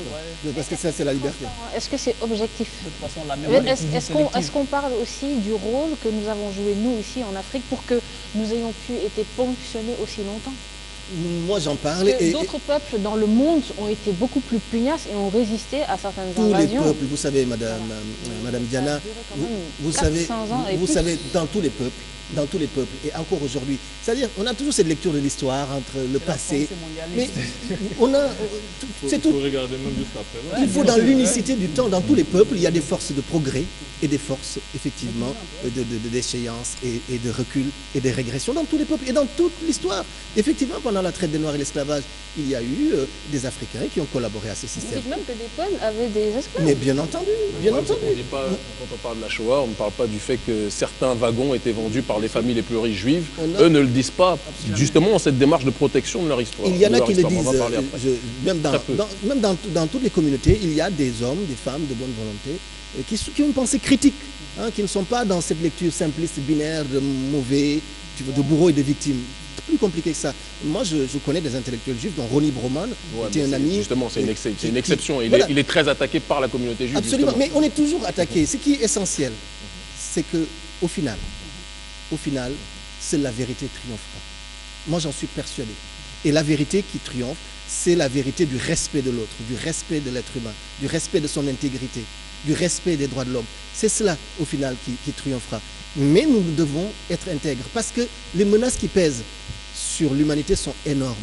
Parce que ça, c'est la liberté. Est-ce que c'est objectif? De toute façon, la mémoire Est-ce qu'on parle aussi du rôle que nous avons joué, nous, ici en Afrique, pour que nous ayons pu être ponctionnés aussi longtemps? Moi, j'en parle. D'autres peuples dans le monde ont été beaucoup plus pugnaces et ont résisté à certaines invasions. Tous les peuples, vous savez, Madame Diana, vous savez, dans tous les peuples, et encore aujourd'hui. C'est-à-dire, on a toujours cette lecture de l'histoire entre le passé, mais c'est tout. Il faut dans l'unicité du temps, dans tous les peuples, il y a des forces de progrès et des forces, effectivement, de déchéance et de recul et de régression dans tous les peuples et dans toute l'histoire. Effectivement, pendant la traite des Noirs et l'esclavage, il y a eu des Africains qui ont collaboré à ce système. Vous dites même que des peuples avaient des esclaves. Mais bien entendu, bien entendu. Quand on parle de la Shoah, on ne parle pas du fait que certains wagons étaient vendus par les familles les plus riches juives. Eux ne le disent pas, justement, dans cette démarche de protection de leur histoire. Il y en a qui le disent, même dans toutes les communautés, il y a des hommes, des femmes de bonne volonté qui ont une pensée critique, qui ne sont pas dans cette lecture simpliste, binaire, de mauvais, de bourreaux et de victimes. C'est plus compliqué que ça. Moi, je connais des intellectuels juifs, dont Ronnie Broman, qui est un ami. Justement, c'est une exception. Il est très attaqué par la communauté juive. Absolument, mais on est toujours attaqué. Ce qui est essentiel, c'est qu'au final, c'est la vérité triomphera. Moi, j'en suis persuadé. Et la vérité qui triomphe, c'est la vérité du respect de l'autre, du respect de l'être humain, du respect de son intégrité, du respect des droits de l'homme. C'est cela, au final, qui triomphera. Mais nous devons être intègres, parce que les menaces qui pèsent sur l'humanité sont énormes.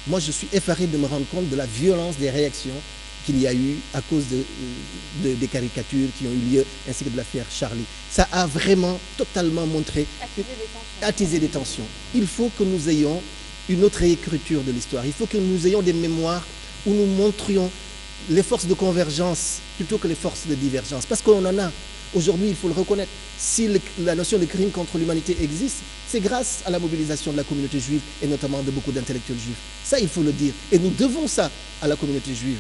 Moi, je suis effaré de me rendre compte de la violence des réactions qu'il y a eu à cause des caricatures qui ont eu lieu, ainsi que de l'affaire Charlie. Ça a vraiment totalement montré, attisé des tensions. Il faut que nous ayons une autre écriture de l'histoire. Il faut que nous ayons des mémoires où nous montrions les forces de convergence plutôt que les forces de divergence. Parce qu'on en a. Aujourd'hui, il faut le reconnaître. Si la notion de crime contre l'humanité existe, c'est grâce à la mobilisation de la communauté juive et notamment de beaucoup d'intellectuels juifs. Ça, il faut le dire. Et nous devons ça à la communauté juive.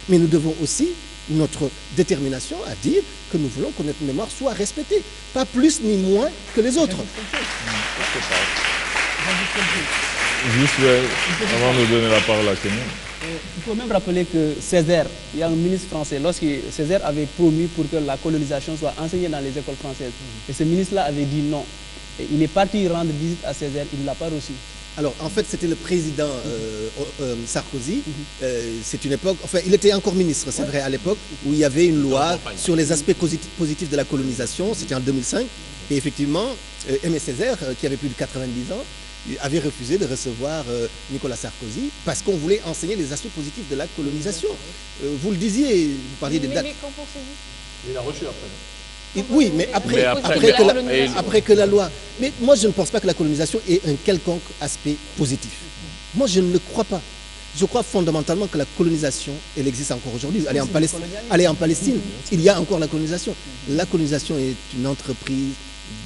Mais nous devons aussi notre détermination à dire que nous voulons que notre mémoire soit respectée. Pas plus ni moins que les autres. Juste avant de donner la parole à Kenny. Il faut même rappeler que Césaire, il y a un ministre français, lorsque Césaire avait promis pour que la colonisation soit enseignée dans les écoles françaises. Et ce ministre-là avait dit non. Et il est parti rendre visite à Césaire, il ne l'a pas reçu. Alors, en fait, c'était le président Sarkozy. C'est une époque... Enfin, il était encore ministre, c'est vrai, à l'époque, où il y avait une loi sur les aspects positifs de la colonisation. C'était en 2005. Et effectivement, Aimé Césaire, qui avait plus de 90 ans, avait refusé de recevoir Nicolas Sarkozy parce qu'on voulait enseigner les aspects positifs de la colonisation. Vous le disiez, vous parliez des dates. Mais qu'en pensez-vous? Il a reçu après. Oui, mais après que la loi... Mais moi, je ne pense pas que la colonisation ait un quelconque aspect positif. Moi, je ne le crois pas. Je crois fondamentalement que la colonisation, elle existe encore aujourd'hui. Allez en Palestine, il y a encore la colonisation. La colonisation est une entreprise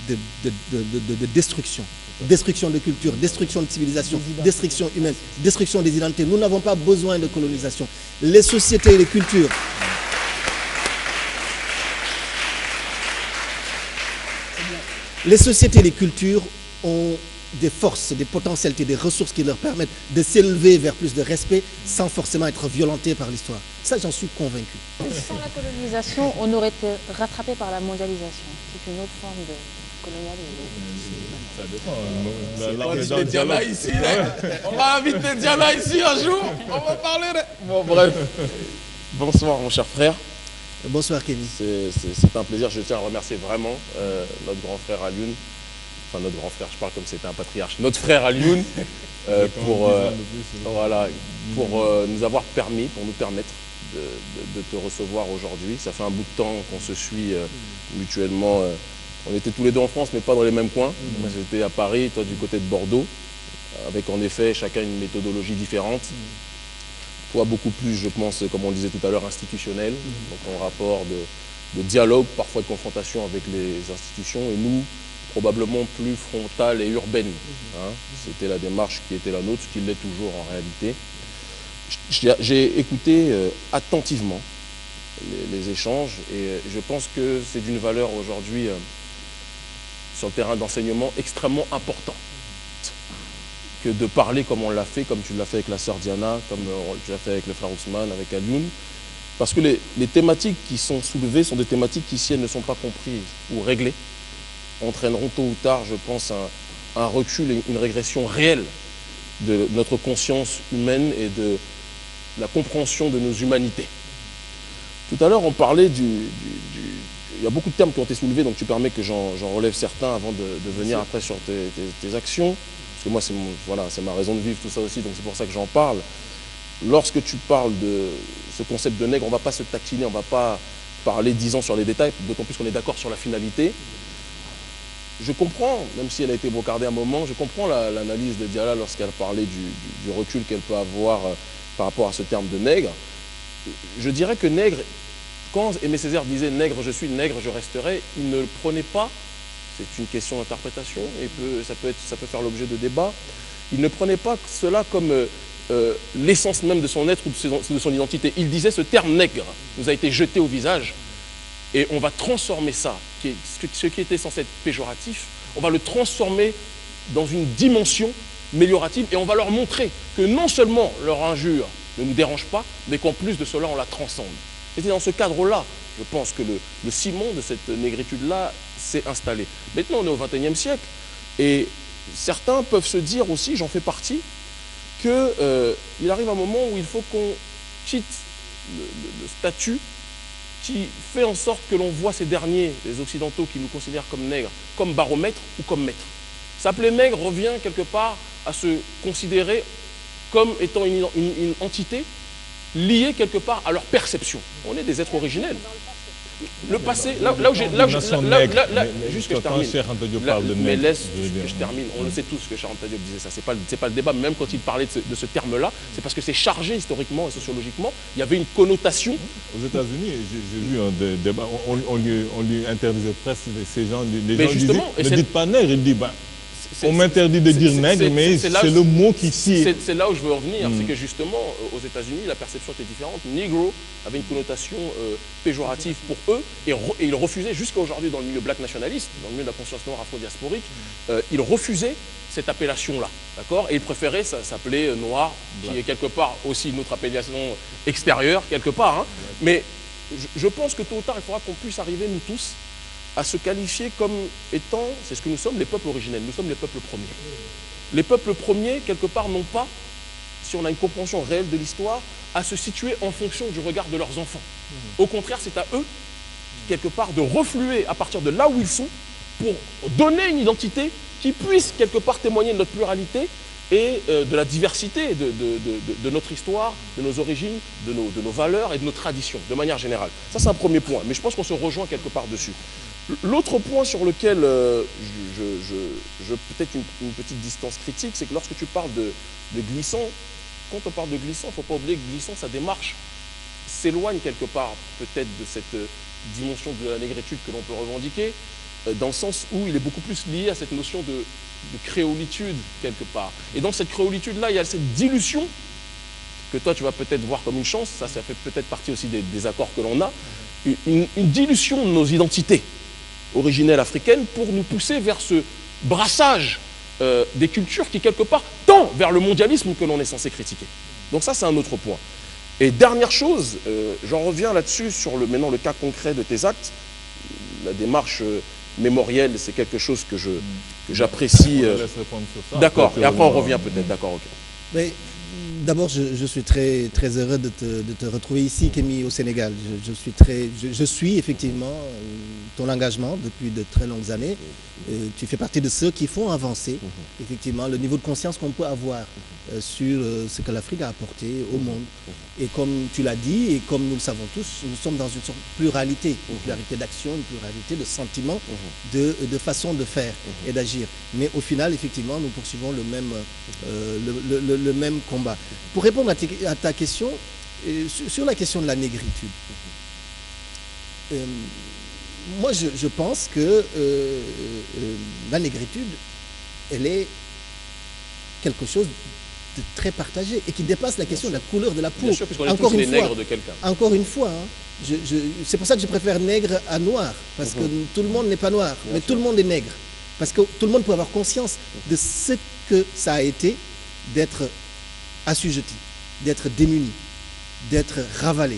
de destruction. Destruction de culture, destruction de civilisation, destruction humaine, destruction des identités. Nous n'avons pas besoin de colonisation. Les sociétés et les cultures... Les sociétés et les cultures ont des forces, des potentialités, des ressources qui leur permettent de s'élever vers plus de respect sans forcément être violentés par l'histoire. Ça, j'en suis convaincu. Sans la colonisation, on aurait été rattrapé par la mondialisation. C'est une autre forme de colonialisme. Ça dépend. On va inviter Diana ici. On va inviter Diana ici un jour. On va parler de... Bon, bref. Bonsoir, mon cher frère. Bonsoir, Kenny. C'est un plaisir. Je tiens à remercier vraiment notre grand frère Alioune. Enfin, notre grand frère, je parle comme c'était un patriarche. Notre frère Alioune pour nous avoir permis, pour nous permettre de te recevoir aujourd'hui. Ça fait un bout de temps qu'on se suit mutuellement. On était tous les deux en France, mais pas dans les mêmes coins. Moi, j'étais à Paris, toi du côté de Bordeaux, avec en effet chacun une méthodologie différente. Toi, beaucoup plus, je pense, comme on le disait tout à l'heure, institutionnel, donc en rapport de dialogue, parfois de confrontation avec les institutions, et nous, probablement plus frontale et urbaine. Hein. C'était la démarche qui était la nôtre, ce qui l'est toujours en réalité. J'ai écouté attentivement les échanges, et je pense que c'est d'une valeur aujourd'hui sur le terrain d'enseignement extrêmement important que de parler comme on l'a fait, comme tu l'as fait avec la sœur Diana, comme tu l'as fait avec le frère Ousmane, avec Alioune. Parce que les thématiques qui sont soulevées sont des thématiques qui, si elles ne sont pas comprises ou réglées, entraîneront tôt ou tard, je pense, un recul et une régression réelle de notre conscience humaine et de la compréhension de nos humanités. Tout à l'heure, on parlait il y a beaucoup de termes qui ont été soulevés, donc tu permets que j'en relève certains avant de venir après sur tes actions. Parce que moi, c'est ma raison de vivre, tout ça aussi, donc c'est pour ça que j'en parle. Lorsque tu parles de ce concept de nègre, on ne va pas se taquiner, on ne va pas parler 10 ans sur les détails, d'autant plus qu'on est d'accord sur la finalité. Je comprends, même si elle a été brocardée un moment, je comprends l'analyse de Diala lorsqu'elle parlait du recul qu'elle peut avoir par rapport à ce terme de nègre. Je dirais que nègre, quand Aimé Césaire disait « nègre, je suis, nègre, je resterai », il ne le prenait pas. C'est une question d'interprétation et ça peut faire l'objet de débats. Il ne prenait pas cela comme l'essence même de son être ou de son identité. Il disait ce terme nègre nous a été jeté au visage et on va transformer ça, ce qui était censé être péjoratif, on va le transformer dans une dimension améliorative et on va leur montrer que non seulement leur injure ne nous dérange pas, mais qu'en plus de cela, on la transcende. C'était dans ce cadre-là, je pense, que le ciment de cette négritude-là s'est installé. Maintenant, on est au XXIe siècle et certains peuvent se dire aussi, j'en fais partie, qu'il arrive un moment où il faut qu'on quitte le statut qui fait en sorte que l'on voit ces derniers, les Occidentaux qui nous considèrent comme nègres, comme baromètre ou comme maître. S'appeler nègre revient quelque part à se considérer comme étant une entité liée quelque part à leur perception. On est des êtres originels. Le passé, juste que je termine. Mais laisse que je termine. On le sait tous que Cheikh Anta Diop disait ça. C'est pas le débat. Même quand il parlait de ce terme-là, c'est parce que c'est chargé historiquement et sociologiquement. Il y avait une connotation. Aux États-Unis, j'ai vu un débat. On lui interdisait presque ces gens. Les gens disaient, ne dites pas nègre. Il dit, on m'interdit de dire nègre, mais c'est le mot qui tire. C'est là où je veux en venir. C'est que justement, aux États-Unis, la perception était différente. Negro avait une connotation péjorative pour eux et ils refusaient, jusqu'à aujourd'hui dans le milieu black nationaliste, dans le milieu de la conscience noire afro-diasporique, ils refusaient cette appellation-là. D'accord ? Et ils préféraient s'appeler noir, qui est quelque part aussi une autre appellation extérieure, quelque part. Hein. Mais je pense que tôt ou tard, il faudra qu'on puisse arriver, nous tous, à se qualifier comme étant, c'est ce que nous sommes, les peuples originels. Nous sommes les peuples premiers. les peuples premiers, quelque part, n'ont pas, si on a une compréhension réelle de l'histoire, à se situer en fonction du regard de leurs enfants. Au contraire, c'est à eux, quelque part, de refluer à partir de là où ils sont pour donner une identité qui puisse, quelque part, témoigner de notre pluralité et de la diversité de notre histoire, de nos origines, de nos valeurs et de nos traditions, de manière générale. Ça, c'est un premier point, mais je pense qu'on se rejoint quelque part dessus. L'autre point sur lequel je peut-être une petite distance critique, c'est que lorsque tu parles de Glissant, quand on parle de Glissant, il ne faut pas oublier que Glissant, sa démarche s'éloigne quelque part peut-être de cette dimension de la négritude que l'on peut revendiquer, dans le sens où il est beaucoup plus lié à cette notion de créolitude quelque part. Et dans cette créolitude-là, il y a cette dilution que toi tu vas peut-être voir comme une chance, ça fait peut-être partie aussi des accords que l'on a, une dilution de nos identités originelles africaines pour nous pousser vers ce brassage des cultures qui quelque part tend vers le mondialisme que l'on est censé critiquer. Donc ça c'est un autre point. Et dernière chose, j'en reviens là-dessus sur maintenant le cas concret de tes actes, la démarche mémorielle, c'est quelque chose que j'apprécie. D'accord, et après on revient peut-être, d'accord, ok. Mais d'abord, je suis très, très heureux de te retrouver ici, Kémy, au Sénégal. Je suis effectivement ton engagement depuis de très longues années. Tu fais partie de ceux qui font avancer effectivement le niveau de conscience qu'on peut avoir sur ce que l'Afrique a apporté au monde. Et comme tu l'as dit, et comme nous le savons tous, nous sommes dans une sorte de pluralité, une pluralité d'action, une pluralité de sentiments, de façon de faire et d'agir. Mais au final, effectivement, nous poursuivons le même combat. Pour répondre à ta question, sur la question de la négritude, moi je pense que la négritude, elle est quelque chose de très partagé et qui dépasse la question de la couleur de la peau. Bien sûr, puisqu'on est tous les nègres de quelqu'un. Encore une fois, hein, c'est pour ça que je préfère nègre à noir, parce que tout le monde n'est pas noir, mais tout le monde est nègre. Parce que tout le monde peut avoir conscience de ce que ça a été d'être assujetti, d'être démuni, d'être ravalé,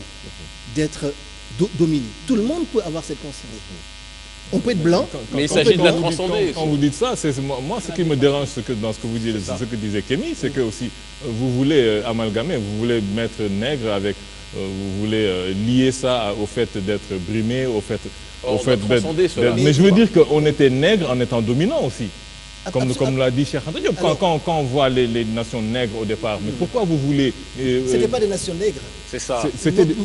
d'être dominé. Tout le monde peut avoir cette conscience. On peut être blanc, mais il s'agit de la transcender. Quand vous dites ça, moi ce qui me dérange dans ce que vous dites, ce que disait Kémy, c'est que aussi vous voulez amalgamer, vous voulez mettre nègre avec, vous voulez lier ça au fait d'être brimé, au fait d'être. Mais je veux dire qu'on était nègre en étant dominant aussi. Comme l'a dit Cheikh Anta Diop, quand on voit les nations nègres au départ, mais pourquoi vous voulez... Ce n'était pas des nations nègres. C'est ça.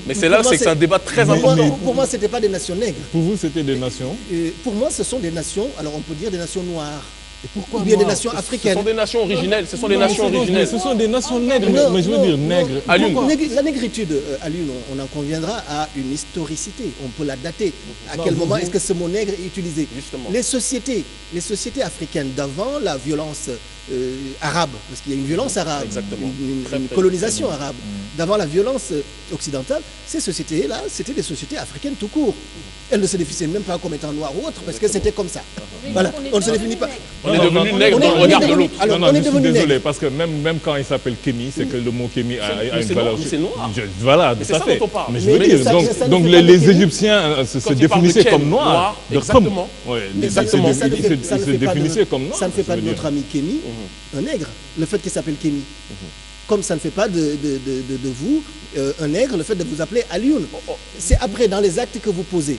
Mais c'est là, c'est un débat très important. Pour moi, ce n'était pas des nations nègres. Pour vous, c'était des nations? Pour moi, ce sont des nations, alors on peut dire des nations noires. Et pourquoi ou bien des nations africaines? Ce sont des nations originelles. Ce sont des nations originelles. Ce sont des nations nègres, mais je veux dire nègres. La négritude, Alioune, on en conviendra, a une historicité. On peut la dater. À quel moment est-ce que ce mot nègre est utilisé? Justement. Les sociétés africaines d'avant la violence arabe, parce qu'il y a une violence arabe, une colonisation arabe. D'avant la violence occidentale, ces sociétés-là, c'était des sociétés africaines tout court. Elles ne se définissaient même pas comme étant noires ou autres, parce que c'était comme ça. Voilà, on ne se définit pas. On est devenu nègre dans le regard de l'autre. Non, je suis désolé, parce que même quand il s'appelle Kémy, c'est que le mot Kémy a une valeur. C'est noir. Voilà, c'est ça dont on parle. Mais je veux dire, donc les Égyptiens se définissaient comme noirs. Exactement. Ils se définissaient comme noirs. Ça ne fait pas de notre ami Kémy un nègre, le fait qu'il s'appelle Kémy. Comme ça ne fait pas de vous un nègre, le fait de vous appeler Alioune. C'est après, dans les actes que vous posez.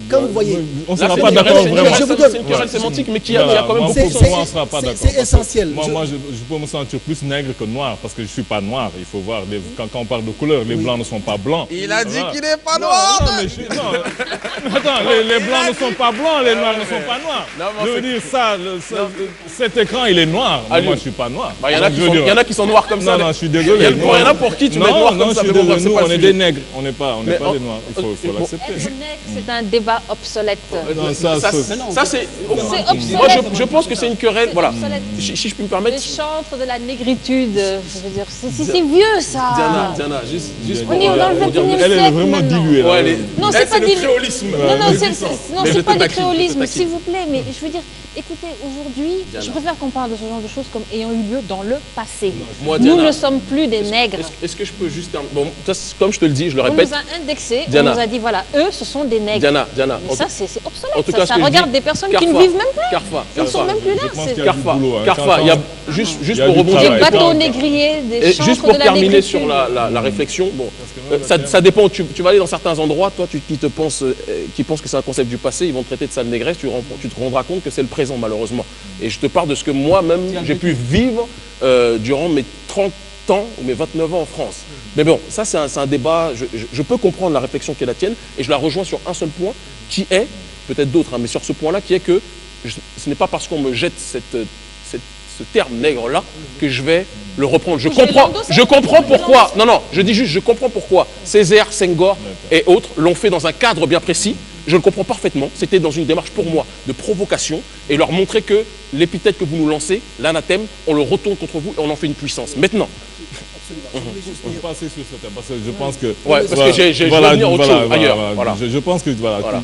Quand vous voyez... On ne sera pas d'accord vraiment. C'est une querelle sémantique, mais qui a quand même beaucoup de sens. On ne sera pas d'accord. C'est essentiel. Moi, je peux me sentir plus nègre que noir, parce que je ne suis pas noir. Il faut voir, quand on parle de couleur, les blancs ne sont pas blancs. Il a dit qu'il n'est pas noir. Attends, les blancs ne sont pas blancs, les noirs ne sont pas noirs. Je veux dire, cet écran, il est noir. Moi, je ne suis pas noir. Il y en a qui sont noirs comme ça. Non, je suis désolé. Il y en a pour qui tu mets noir comme ça. Nous, on est des nègres. On n'est pas des noirs. Il faut l'accepter. C'est un débat obsolète. Ça, c'est... Moi, je pense que c'est une querelle. Voilà. Si je peux me permettre... Les chantres de la négritude. Je veux dire, c'est vieux, ça. Diana, juste on est dans le 21e siècle. Elle est vraiment diluée. Non, c'est pas le créolisme. Non, c'est pas le créolisme, s'il vous plaît. Mais je veux dire, Écoutez, aujourd'hui, Diana. je préfère qu'on parle de ce genre de choses comme ayant eu lieu dans le passé. Moi, Nous Diana, ne sommes plus des nègres. Est-ce que je peux juste... Bon, comme je te le dis, je le On répète. nous a indexés, Diana. on nous a dit, voilà, eux, ce sont des nègres. Diana, Mais ça, c'est obsolète. en tout cas, Ça ce que je regarde dis, des personnes qui Carfa, ne vivent même plus. Carfa, Ils ne sont même plus là. Je pense C'est qu'il y a du boulot, hein. Carfa, il y a juste il y a pour du rebondir. travail. des bateaux Attends. négriers, des Et chantres juste pour de la terminer négritude. sur la réflexion, bon, que même ça dépend. Tu vas aller dans certains endroits, toi, qui pensent que c'est un concept du passé, ils vont te traiter de sale négresse, tu te rendras compte que c'est le présent, malheureusement. Et je te parle de ce que moi-même, j'ai pu vivre durant mes 30 ans ou mes 29 ans en France. Mais bon, ça, c'est un débat. Je peux comprendre la réflexion qui est la tienne, et je la rejoins sur un seul point, qui est, peut-être d'autres, hein, mais sur ce point-là, qui est que ce n'est pas parce qu'on me jette ce terme nègre-là que je vais le reprendre. Je comprends pourquoi. Non, je dis juste, je comprends pourquoi Césaire, Senghor et autres l'ont fait dans un cadre bien précis. Je le comprends parfaitement. C'était dans une démarche pour moi de provocation et leur montrer que l'épithète que vous nous lancez, l'anathème, on le retourne contre vous et on en fait une puissance. Maintenant. On peut passer sur ce thème parce que je pense que... Ouais, parce que je veux venir autre chose, ailleurs. Voilà. Je pense que Voilà.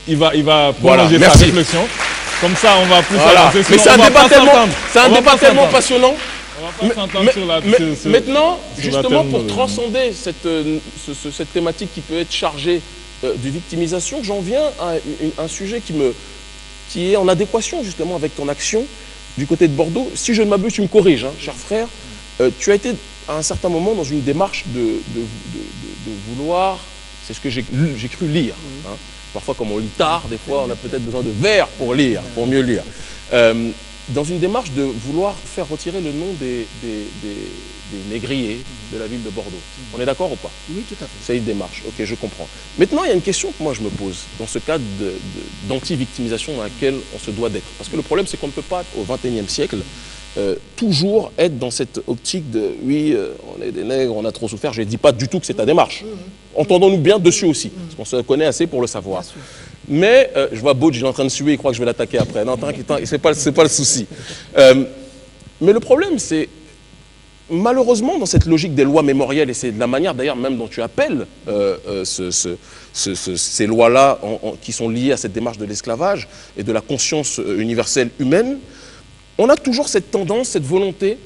il va prolonger sa merci. réflexion. Comme ça, on va plus Voilà. avancer. Mais Sinon, c'est on un va débat pas s'entendre. tellement passionnant. On va pas s'entendre sur la... Maintenant, sur la justement, thème pour de- transcender cette thématique qui peut être chargée de victimisation, j'en viens à un sujet qui est en adéquation justement avec ton action du côté de Bordeaux. Si je ne m'abuse, tu me corriges, hein, cher frère. Tu as été à un certain moment dans une démarche de vouloir, c'est ce que j'ai cru lire. Hein. Parfois, comme on lit tard, des fois, on a peut-être besoin de vers pour lire, pour mieux lire. Dans une démarche de vouloir faire retirer le nom des négriers de la ville de Bordeaux. On est d'accord ou pas? Oui, tout à fait. C'est une démarche, ok, je comprends. Maintenant, il y a une question que moi je me pose dans ce cadre d'anti-victimisation dans laquelle on se doit d'être. Parce que le problème, c'est qu'on ne peut pas, au XXIe siècle, toujours être dans cette optique de « oui, on est des nègres, on a trop souffert ». Je ne dis pas du tout que c'est ta démarche. Entendons-nous bien dessus aussi, parce qu'on se connaît assez pour le savoir. Mais je vois Bodge, il est en train de suer, il croit que je vais l'attaquer après. Non, t'inquiète, c'est pas le souci. Mais le problème, c'est malheureusement, dans cette logique des lois mémorielles, et c'est de la manière d'ailleurs même dont tu appelles ces lois-là qui sont liées à cette démarche de l'esclavage et de la conscience universelle humaine, on a toujours cette tendance, cette volonté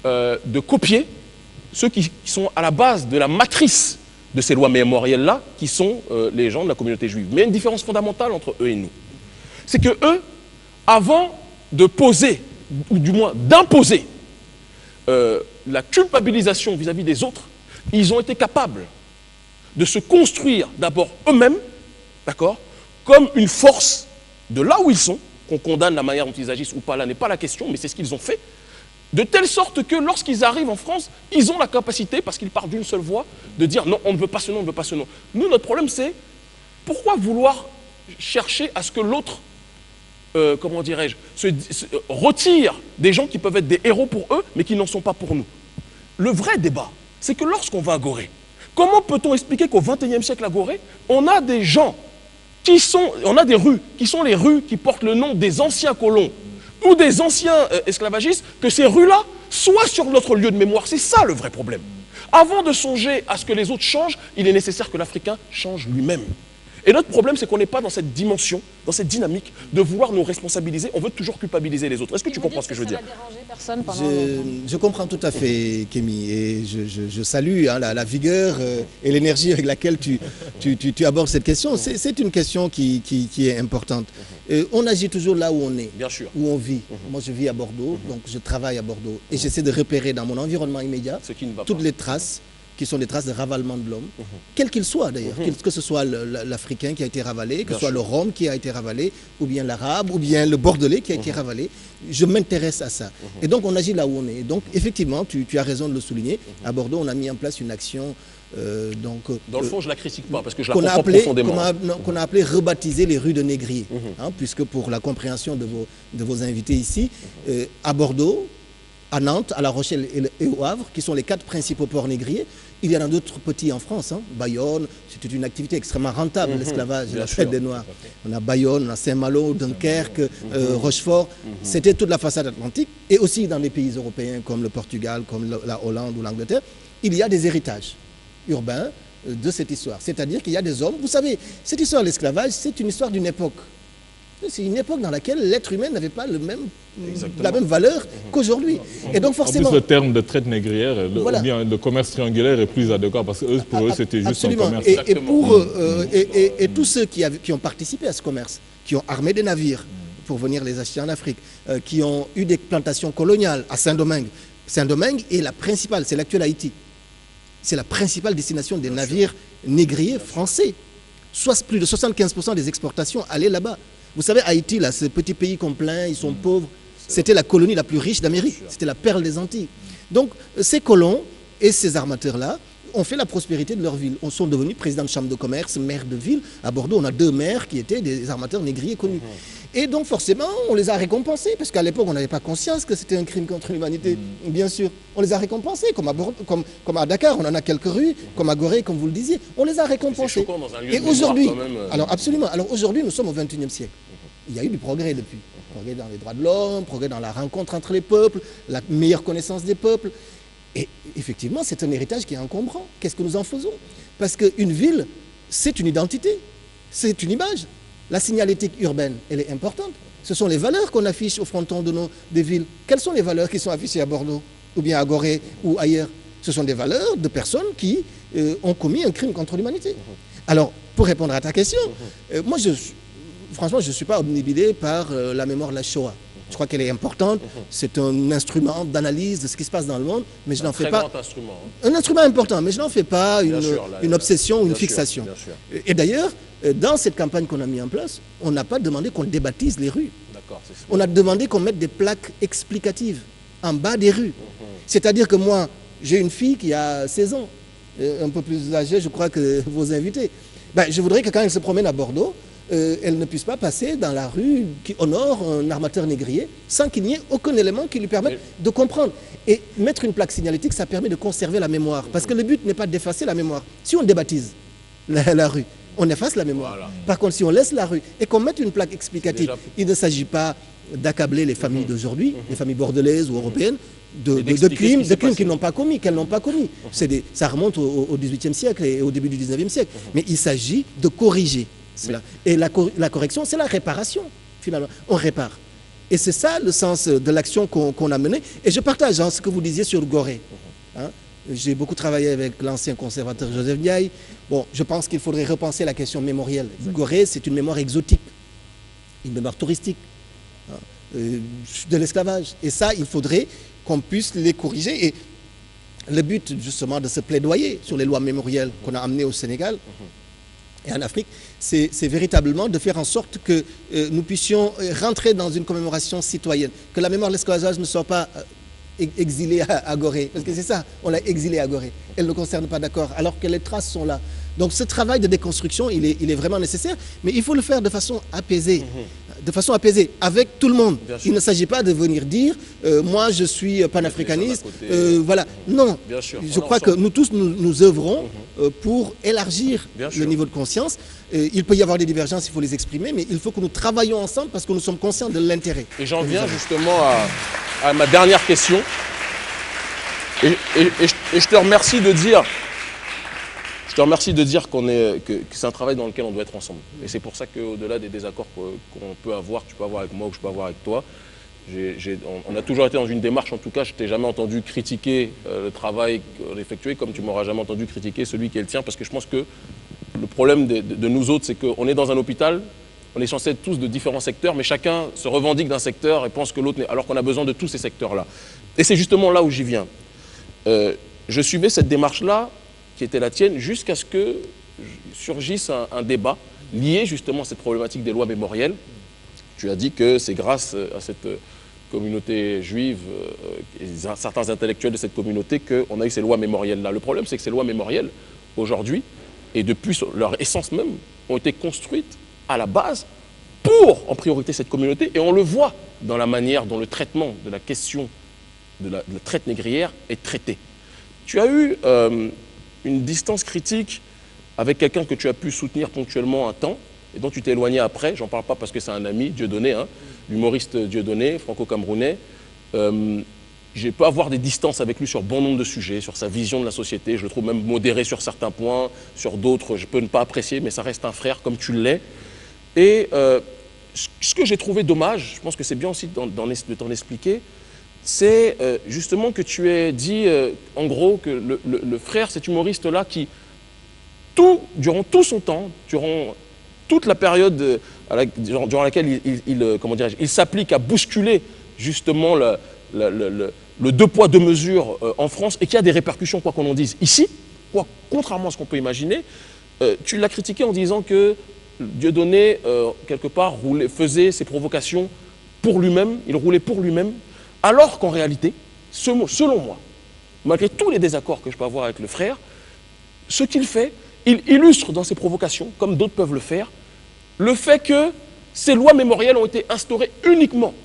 de copier ceux qui sont à la base de la matrice de ces lois mémorielles-là, qui sont les gens de la communauté juive. Mais il y a une différence fondamentale entre eux et nous. C'est que eux, avant de poser, ou du moins d'imposer la culpabilisation vis-à-vis des autres, ils ont été capables de se construire d'abord eux-mêmes, d'accord, comme une force de là où ils sont, qu'on condamne la manière dont ils agissent ou pas, là n'est pas la question, mais c'est ce qu'ils ont fait, de telle sorte que lorsqu'ils arrivent en France, ils ont la capacité, parce qu'ils parlent d'une seule voix, de dire non, on ne veut pas ce nom, on ne veut pas ce nom. Nous, notre problème, c'est pourquoi vouloir chercher à ce que l'autre, comment dirais-je, retire des gens qui peuvent être des héros pour eux, mais qui n'en sont pas pour nous. Le vrai débat, c'est que lorsqu'on va à Gorée, comment peut-on expliquer qu'au XXIe siècle à Gorée, on a des gens on a des rues qui sont les rues qui portent le nom des anciens colons ou des anciens esclavagistes, que ces rues-là soient sur notre lieu de mémoire. C'est ça le vrai problème. Avant de songer à ce que les autres changent, il est nécessaire que l'Africain change lui-même. Et notre problème, c'est qu'on n'est pas dans cette dimension, dans cette dynamique de vouloir nous responsabiliser. On veut toujours culpabiliser les autres. Est-ce que tu comprends ce que je veux dire? Je comprends tout à fait, Kémy, et je salue hein, la vigueur et l'énergie avec laquelle tu abordes cette question. C'est une question qui est importante. On agit toujours là où on est, bien sûr, où on vit. Moi, je vis à Bordeaux, donc je travaille à Bordeaux. Et j'essaie de repérer dans mon environnement immédiat toutes les traces qui sont des traces de ravalement de l'homme, quel qu'il soit d'ailleurs, que ce soit l'Africain qui a été ravalé, que ce soit le Rome qui a été ravalé, ou bien l'Arabe, ou bien le Bordelais qui a été ravalé. Je m'intéresse à ça. Et donc on agit là où on est. Donc effectivement, tu as raison de le souligner, à Bordeaux on a mis en place une action... dans le fond, je ne la critique pas, parce que je la comprends profondément. Qu'on a appelé rebaptiser les rues de négriers, hein, puisque pour la compréhension de vos invités ici, à Bordeaux, à Nantes, à La Rochelle et au Havre, qui sont les 4 principaux ports négriers. Il y en a d'autres petits en France. Hein. Bayonne, c'était une activité extrêmement rentable, l'esclavage, la traite des Noirs. On a Bayonne, on a Saint-Malo, Dunkerque, Rochefort. C'était toute la façade atlantique. Et aussi dans les pays européens comme le Portugal, comme la Hollande ou l'Angleterre, il y a des héritages urbains de cette histoire. C'est-à-dire qu'il y a des hommes... Vous savez, cette histoire de l'esclavage, c'est une histoire d'une époque. C'est une époque dans laquelle l'être humain n'avait pas la même valeur qu'aujourd'hui. Et donc forcément... En plus, le terme de traite négrière, ou bien le commerce triangulaire est plus adéquat parce que pour eux, c'était juste un commerce. Et tous ceux qui ont participé à ce commerce, qui ont armé des navires pour venir les acheter en Afrique, qui ont eu des plantations coloniales à Saint-Domingue. Saint-Domingue est la principale, c'est l'actuel Haïti. C'est la principale destination des navires négriers français. Soit plus de 75% des exportations allaient là-bas. Vous savez, Haïti, là, ce petit pays qu'on plaint, ils sont pauvres. C'était la colonie la plus riche d'Amérique. C'était la perle des Antilles. Donc, ces colons et ces armateurs-là ont fait la prospérité de leur ville. Ils sont devenus présidents de chambre de commerce, maires de ville. À Bordeaux, on a 2 maires qui étaient des armateurs négriers connus. Et donc, forcément, on les a récompensés, parce qu'à l'époque, on n'avait pas conscience que c'était un crime contre l'humanité, bien sûr. On les a récompensés, comme à Dakar, on en a quelques rues, comme à Gorée, comme vous le disiez. On les a récompensés. Et aujourd'hui, alors absolument, alors aujourd'hui, nous sommes au XXIe siècle. Il y a eu du progrès depuis. Progrès dans les droits de l'homme, progrès dans la rencontre entre les peuples, la meilleure connaissance des peuples. Et effectivement, c'est un héritage qui est encombrant. Qu'est-ce que nous en faisons? Parce qu'une ville, c'est une identité, c'est une image. La signalétique urbaine, elle est importante. Ce sont les valeurs qu'on affiche au fronton des villes. Quelles sont les valeurs qui sont affichées à Bordeaux, ou bien à Gorée, ou ailleurs? Ce sont des valeurs de personnes qui ont commis un crime contre l'humanité. Alors, pour répondre à ta question, moi, franchement, je ne suis pas obnubilé par la mémoire de la Shoah. Je crois qu'elle est importante. C'est un instrument d'analyse de ce qui se passe dans le monde, mais je n'en fais pas... Un instrument important, mais je n'en fais pas une obsession, une fixation. Et d'ailleurs, dans cette campagne qu'on a mise en place, on n'a pas demandé qu'on débaptise les rues. On a demandé qu'on mette des plaques explicatives en bas des rues. C'est-à-dire que moi, j'ai une fille qui a 16 ans, un peu plus âgée, je crois, que vos invités. Ben, je voudrais que quand elle se promène à Bordeaux, elle ne puisse pas passer dans la rue qui honore un armateur négrier sans qu'il n'y ait aucun élément qui lui permette de comprendre. Et mettre une plaque signalétique, ça permet de conserver la mémoire. Parce que le but n'est pas d'effacer la mémoire. Si on débaptise la rue, on efface la mémoire. Voilà. Par contre, si on laisse la rue et qu'on mette une plaque explicative, il ne s'agit pas d'accabler les familles d'aujourd'hui, les familles bordelaises ou européennes, de crimes qu'ils n'ont pas commis, qu'elles n'ont pas commis. Ça remonte au XVIIIe siècle et au début du XIXe siècle. Mais il s'agit de corriger cela. Et la correction, c'est la réparation, finalement. On répare. Et c'est ça le sens de l'action qu'on a menée. Et je partage ce que vous disiez sur Gorée. J'ai beaucoup travaillé avec l'ancien conservateur Joseph Ndiaye. Bon, je pense qu'il faudrait repenser la question mémorielle. Gorée, c'est une mémoire exotique, une mémoire touristique, de l'esclavage. Et ça, il faudrait qu'on puisse les corriger. Et le but, justement, de ce plaidoyer sur les lois mémorielles qu'on a amenées au Sénégal et en Afrique, c'est véritablement de faire en sorte que nous puissions rentrer dans une commémoration citoyenne, que la mémoire de l'esclavage ne soit pas exilée à Gorée, parce que c'est ça, on l'a exilée à Gorée. Elle ne concerne pas, d'accord, alors que les traces sont là. Donc ce travail de déconstruction, il est vraiment nécessaire, mais il faut le faire de façon apaisée. De façon apaisée, avec tout le monde. Il ne s'agit pas de venir dire moi je suis panafricaniste, voilà. Non, je crois que nous tous nous œuvrons pour élargir le niveau de conscience. Il peut y avoir des divergences, il faut les exprimer, mais il faut que nous travaillions ensemble parce que nous sommes conscients de l'intérêt. Et j'en viens justement à ma dernière question. Et je te remercie de dire... Je te remercie de dire que c'est un travail dans lequel on doit être ensemble. Et c'est pour ça qu'au-delà des désaccords qu'on peut avoir, que tu peux avoir avec moi ou que je peux avoir avec toi, on a toujours été dans une démarche, en tout cas, je ne t'ai jamais entendu critiquer le travail effectué, comme tu ne m'auras jamais entendu critiquer celui qui est le tien, parce que je pense que le problème de nous autres, c'est qu'on est dans un hôpital, on est censé être tous de différents secteurs, mais chacun se revendique d'un secteur et pense que l'autre n'est, alors qu'on a besoin de tous ces secteurs-là. Et c'est justement là où j'y viens. Je suivais cette démarche-là, qui était la tienne, jusqu'à ce que surgisse un débat lié justement à cette problématique des lois mémorielles. Tu as dit que c'est grâce à cette communauté juive et certains intellectuels de cette communauté qu'on a eu ces lois mémorielles-là. Le problème, c'est que ces lois mémorielles, aujourd'hui, et depuis leur essence même, ont été construites à la base pour, en priorité, cette communauté. Et on le voit dans la manière dont le traitement de la question de la traite négrière est traité. Tu as eu... une distance critique avec quelqu'un que tu as pu soutenir ponctuellement un temps et dont tu t'es éloigné après, j'en parle pas parce que c'est un ami, Dieudonné, l'humoriste Dieudonné, franco-camerounais. J'ai pu avoir des distances avec lui sur bon nombre de sujets, sur sa vision de la société, je le trouve même modéré sur certains points, sur d'autres je peux ne pas apprécier, mais ça reste un frère comme tu l'es. Et ce que j'ai trouvé dommage, je pense que c'est bien aussi de t'en expliquer, c'est justement que tu aies dit, en gros, que le frère, cet humoriste-là, qui, durant tout son temps, durant toute la période durant laquelle il s'applique à bousculer justement le deux poids, deux mesures en France, et qui a des répercussions, quoi qu'on en dise. Ici, contrairement à ce qu'on peut imaginer, tu l'as critiqué en disant que Dieudonné, quelque part, faisait ses provocations pour lui-même, il roulait pour lui-même, alors qu'en réalité, selon moi, malgré tous les désaccords que je peux avoir avec le frère, ce qu'il fait, il illustre dans ses provocations, comme d'autres peuvent le faire, le fait que ces lois mémorielles ont été instaurées uniquement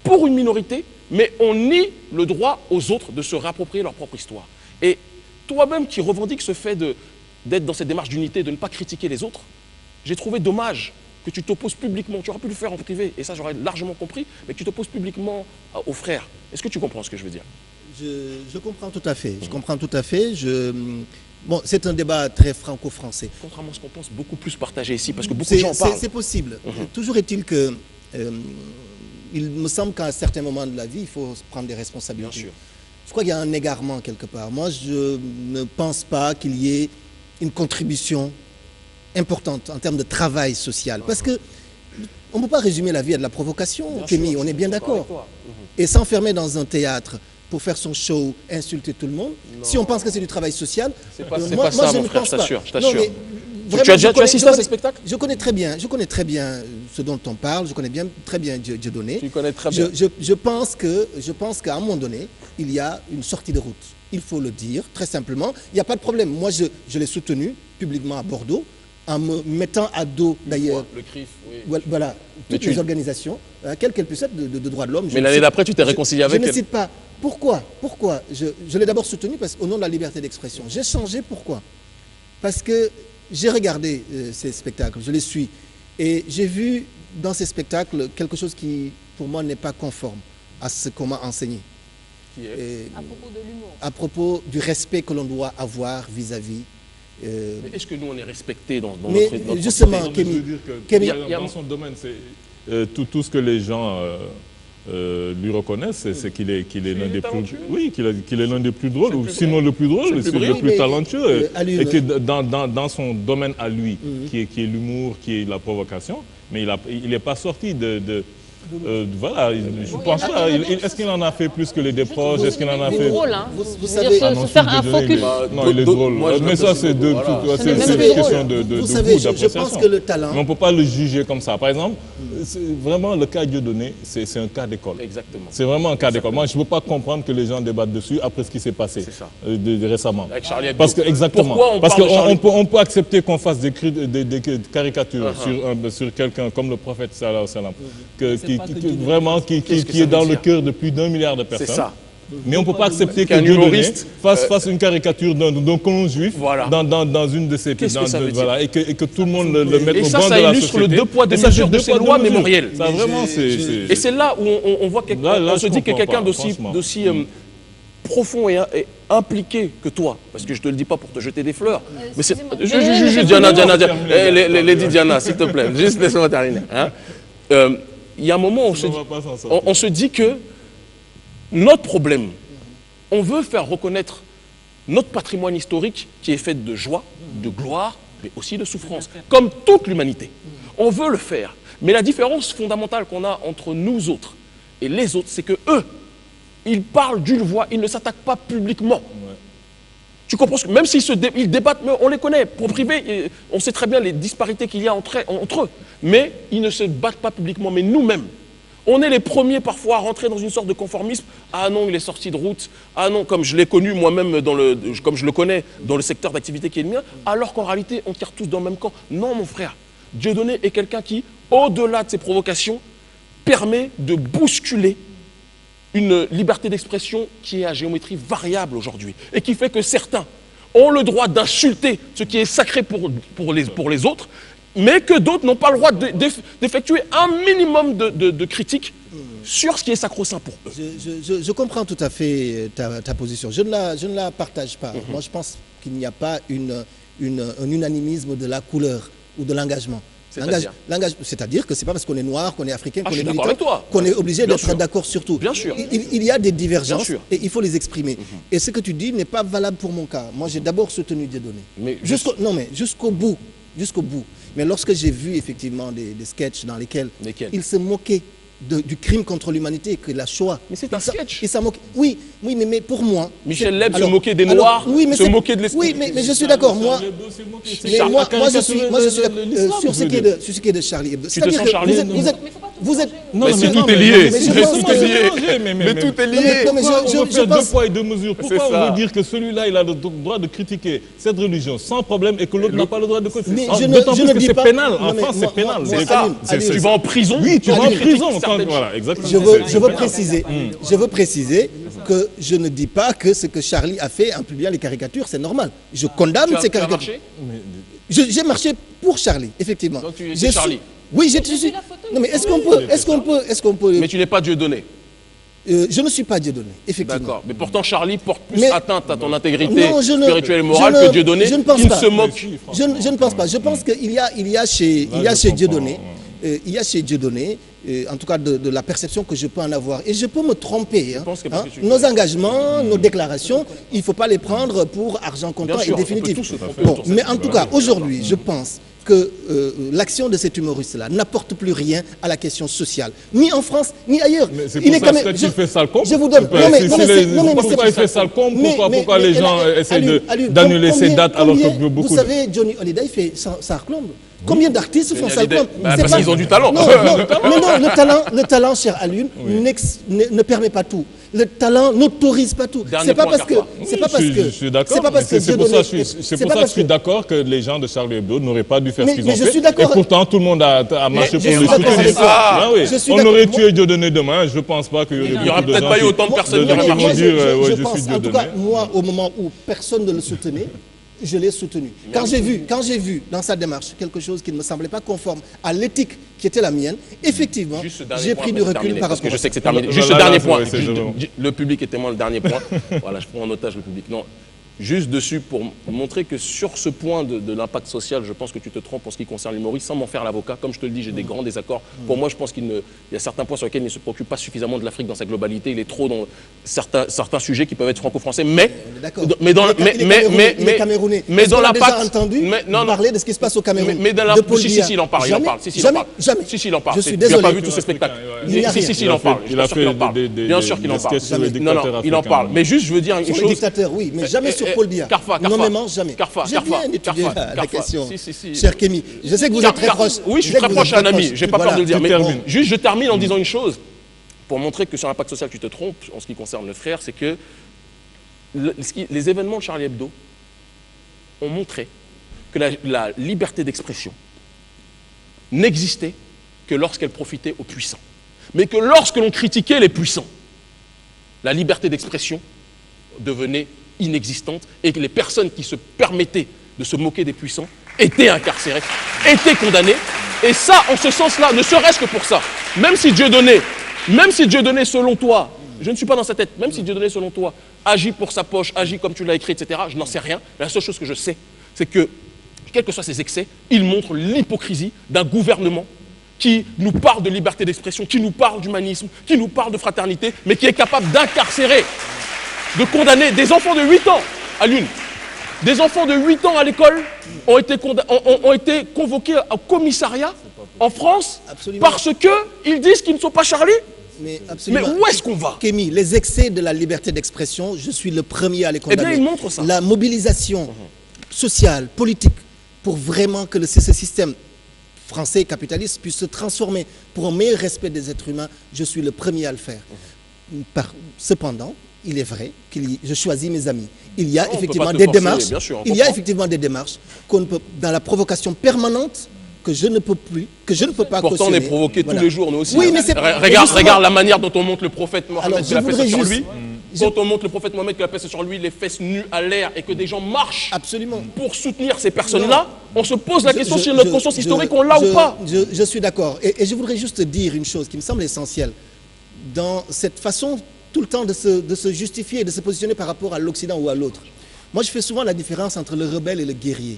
pour une minorité, mais on nie le droit aux autres de se réapproprier leur propre histoire. Et toi-même qui revendiques ce fait d'être dans cette démarche d'unité, de ne pas critiquer les autres, j'ai trouvé dommage que tu t'opposes publiquement. Tu aurais pu le faire en privé, et ça j'aurais largement compris, mais que tu t'opposes publiquement aux frères. Est-ce que tu comprends ce que je veux dire? Je comprends tout à fait. Je comprends tout à fait. Bon, c'est un débat très franco-français. Contrairement à ce qu'on pense, beaucoup plus partagé ici, parce que beaucoup de gens en parlent. C'est possible. Toujours est-il que, il me semble qu'à un certain moment de la vie, il faut prendre des responsabilités. Bien sûr. Je crois qu'il y a un égarement quelque part. Moi, je ne pense pas qu'il y ait une contribution importante en termes de travail social. Parce que on ne peut pas résumer la vie à de la provocation, Kémy, on est bien d'accord. Et s'enfermer dans un théâtre pour faire son show, insulter tout le monde, si on pense que c'est du travail social, moi je ne pense pas. Je t'assure. Tu as assisté à ce spectacle? Je connais très bien ce dont on parle, je connais très bien Dieudonné. Tu connais très bien. Je pense qu'à un moment donné, il y a une sortie de route. Il faut le dire, très simplement. Il n'y a pas de problème. Moi, je l'ai soutenu publiquement à Bordeaux, en me mettant à dos, d'ailleurs, le CRIF, oui. Voilà, toutes les organisations, quelles qu'elles puissent être de droits de l'homme. Mais l'année d'après, tu t'es réconcilié avec elle. Je ne cite pas. Pourquoi? Je l'ai d'abord soutenu au nom de la liberté d'expression. J'ai changé, pourquoi? Parce que j'ai regardé ces spectacles, je les suis, et j'ai vu dans ces spectacles quelque chose qui, pour moi, n'est pas conforme à ce qu'on m'a enseigné. Qui est à propos de l'humour. À propos du respect que l'on doit avoir vis-à-vis. Mais est-ce que nous, on est respecté dans notre justement, Kémy, dans son domaine, c'est tout ce que les gens lui reconnaissent, c'est qu'il est l'un des plus, qu'il est l'un des plus drôles, ou sinon le plus drôle, c'est le plus talentueux, et que dans son domaine à lui, qui est l'humour, qui est la provocation, mais il n'est pas sorti voilà, je pense pas. Est-ce qu'il en a fait plus que les Desproges? Est-ce qu'il en a fait... drôle, hein. Vous savez, se faire un focus. Non, il est drôle. Mais ça, c'est une question de goût, d'appréciation. Je pense que le talent... Mais on ne peut pas le juger comme ça. Par exemple, vraiment, le cas Dieudonné, c'est un cas d'école. Exactement. C'est vraiment un cas d'école. Moi, je ne peux pas comprendre que les gens débattent dessus après ce qui s'est passé récemment. Avec Charlie Hebdo. Parce que, exactement. Parce qu'on peut accepter qu'on fasse des caricatures sur quelqu'un comme le prophète sallallahu alayhi wa sallam, qui est dans le cœur de plus d'1 milliard de personnes. C'est ça. Mais on ne peut pas accepter que Dieudonné fasse une caricature d'un colon juif dans une de ses pièces. Et que tout le monde le mette au banc de la société. Et ça illustre le deux poids, deux mesures de ces lois mémorielles. Et c'est là où on voit on se dit que quelqu'un d'aussi profond et impliqué que toi, parce que je ne te le dis pas pour te jeter des fleurs, mais c'est... Juste Diana, Lady Diana, s'il te plaît, juste laisse-moi terminer. Il y a un moment où on se dit que notre problème, on veut faire reconnaître notre patrimoine historique qui est fait de joie, de gloire, mais aussi de souffrance, comme toute l'humanité. On veut le faire. Mais la différence fondamentale qu'on a entre nous autres et les autres, c'est que eux, ils parlent d'une voix, ils ne s'attaquent pas publiquement. Ouais. Tu comprends ce que, même s'ils débattent, mais on les connaît, pour privé, on sait très bien les disparités qu'il y a entre eux. Mais ils ne se battent pas publiquement. Mais nous-mêmes, on est les premiers parfois à rentrer dans une sorte de conformisme. Ah non, il est sorti de route. Ah non, comme je l'ai connu moi-même, comme je le connais dans le secteur d'activité qui est le mien, alors qu'en réalité, on tire tous dans le même camp. Non, mon frère, Dieudonné est quelqu'un qui, au-delà de ses provocations, permet de bousculer une liberté d'expression qui est à géométrie variable aujourd'hui et qui fait que certains ont le droit d'insulter ce qui est sacré pour les autres, mais que d'autres n'ont pas le droit d'effectuer un minimum de critiques sur ce qui est sacro-saint pour eux. Je comprends tout à fait ta position. Je ne la partage pas. Moi, je pense qu'il n'y a pas un unanimisme de la couleur ou de l'engagement. C'est-à-dire que c'est pas parce qu'on est noir, qu'on est africain, qu'on est militant, qu'on est obligé d'être d'accord sur tout. Bien sûr. Il y a des divergences et il faut les exprimer. Et ce que tu dis n'est pas valable pour mon cas. Moi, j'ai d'abord soutenu Dieudonné. Jusqu'au bout. Mais lorsque j'ai vu effectivement des sketchs dans lesquels il se moquait du crime contre l'humanité, que la Shoah. Mais c'est un sketch. Oui, mais pour moi... Michel Leb se moquait des Noirs, se moquait de l'esprit. Oui, mais je suis d'accord. Moi, je suis d'accord sur ce qui est de Charlie Hebdo. Tu te sens Charlie Hebdo? Vous êtes... Non, mais tout est lié. Mais tout est lié. On peut faire deux poids et deux mesures. Pourquoi on veut dire que celui-là, il a le droit de critiquer cette religion sans problème et que l'autre n'a pas le droit de critiquer? D'autant plus que c'est pénal. En France, c'est pénal. C'est ça. Tu vas en prison. Oui, tu vas en prison. Voilà, exactement. Je veux préciser que je ne dis pas que ce que Charlie a fait en publiant les caricatures, c'est normal. Je condamne ces caricatures. J'ai marché pour Charlie, effectivement. Donc tu es Charlie. Oui, je suis. Non, mais est-ce qu'on peut... Mais tu n'es pas Dieudonné. Je ne suis pas Dieudonné, effectivement. D'accord. Mais pourtant, Charlie porte plus atteinte à ton intégrité spirituelle et morale que Dieudonné. Je ne pense pas. Se moque. Je ne pense pas. Je pense qu'il y a chez Dieudonné, en tout cas de la perception que je peux en avoir. Et je peux me tromper. Nos engagements, nos déclarations, il ne faut pas les prendre pour argent comptant et définitif. Mais en tout cas, aujourd'hui, je pense que l'action de cet humoriste-là n'apporte plus rien à la question sociale, ni en France, ni ailleurs. Mais c'est pour ça que tu fais sale com. Je vous donne... Pourquoi il fait sale com? Pourquoi les gens essaient d'annuler ces dates alors que beaucoup... Vous savez, Johnny Hallyday fait Sarclombe. Combien d'artistes font ça? Parce qu'ils ont du talent. Non, le talent, cher Alioune, ne permet pas tout. Le talent n'autorise pas tout. C'est pas parce que... Je suis d'accord. C'est pour ça que je suis d'accord que les gens de Charlie Hebdo n'auraient pas dû faire ce qu'ils ont fait. Et pourtant, tout le monde a marché pour le soutenir. On aurait tué Dieudonné demain. Je ne pense pas qu'il y aurait... Il n'y aura peut-être pas eu autant de personnes qui auraient marché. Je pense, en tout cas, moi, au moment où personne ne le soutenait, je l'ai soutenu. Quand j'ai vu dans sa démarche quelque chose qui ne me semblait pas conforme à l'éthique qui était la mienne, effectivement, j'ai pris du recul par rapport à ça. Parce que je sais que c'est terminé. Juste ce dernier point. Le public est témoin, le dernier point. Voilà, je prends en otage le public. Non. Juste dessus pour montrer que sur ce point de l'impact social, je pense que tu te trompes en ce qui concerne l'humoriste, sans m'en faire l'avocat. Comme je te le dis, j'ai des grands désaccords. Pour moi, je pense qu'il y a certains points sur lesquels il ne se préoccupe pas suffisamment de l'Afrique dans sa globalité. Il est trop dans certains sujets qui peuvent être franco-français. Mais dans l'impact, parler de ce qui se passe au Cameroun. Mais dans l'impact, si, il en parle. Jamais. Si, il en parle. Je suis désolé. Tu n'as pas vu tout ce spectacle. Si, il en parle. Bien sûr qu'il en parle. Non, il en parle. Mais juste, je veux dire une chose. Oui, mais jamais sur Paul Biya. Nommément, jamais. J'ai bien étudié la question, cher Kémy. Je sais que vous êtes très proche. Oui, je suis très proche, un ami. J'ai pas peur de le dire. Mais juste, je termine en disant une chose. Pour montrer que sur l'impact social, tu te trompes en ce qui concerne le frère, c'est que les événements de Charlie Hebdo ont montré que la liberté d'expression n'existait que lorsqu'elle profitait aux puissants. Mais que lorsque l'on critiquait les puissants, la liberté d'expression devenait inexistante et que les personnes qui se permettaient de se moquer des puissants étaient incarcérées, étaient condamnées. Et ça, en ce sens-là, ne serait-ce que pour ça, même si Dieudonné, selon toi, je ne suis pas dans sa tête, même si Dieudonné, selon toi, agit pour sa poche, agit comme tu l'as écrit, etc., je n'en sais rien. La seule chose que je sais, c'est que, quels que soient ses excès, il montre l'hypocrisie d'un gouvernement qui nous parle de liberté d'expression, qui nous parle d'humanisme, qui nous parle de fraternité, mais qui est capable d'incarcérer, de condamner des enfants de 8 ans à l'une. Des enfants de 8 ans à l'école ont été convoqués au commissariat en France parce qu'ils disent qu'ils ne sont pas Charlie. Mais où est-ce qu'on va? Kémy, les excès de la liberté d'expression, je suis le premier à les condamner. Eh bien, il montre ça. La mobilisation sociale, politique, pour vraiment que ce système français capitaliste puisse se transformer pour un meilleur respect des êtres humains, je suis le premier à le faire. Cependant, il est vrai que je choisis mes amis. Il y a effectivement des démarches. Il y a effectivement des démarches qu'on ne peut, dans la provocation permanente, que je ne peux plus, que je ne peux pas cautionner. Pourtant, on est provoqué tous les jours, nous aussi. Oui, mais regarde la manière dont on montre le prophète Mohammed qui la peste sur lui. Quand on montre le prophète Mohammed qui la peste sur lui, les fesses nues à l'air et que des gens marchent pour soutenir ces personnes-là, on se pose la question si notre conscience historique, on l'a ou pas. Je suis d'accord. Et je voudrais juste dire une chose qui me semble essentielle. Dans cette façon tout le temps de se justifier et de se positionner par rapport à l'Occident ou à l'autre. Moi, je fais souvent la différence entre le rebelle et le guerrier.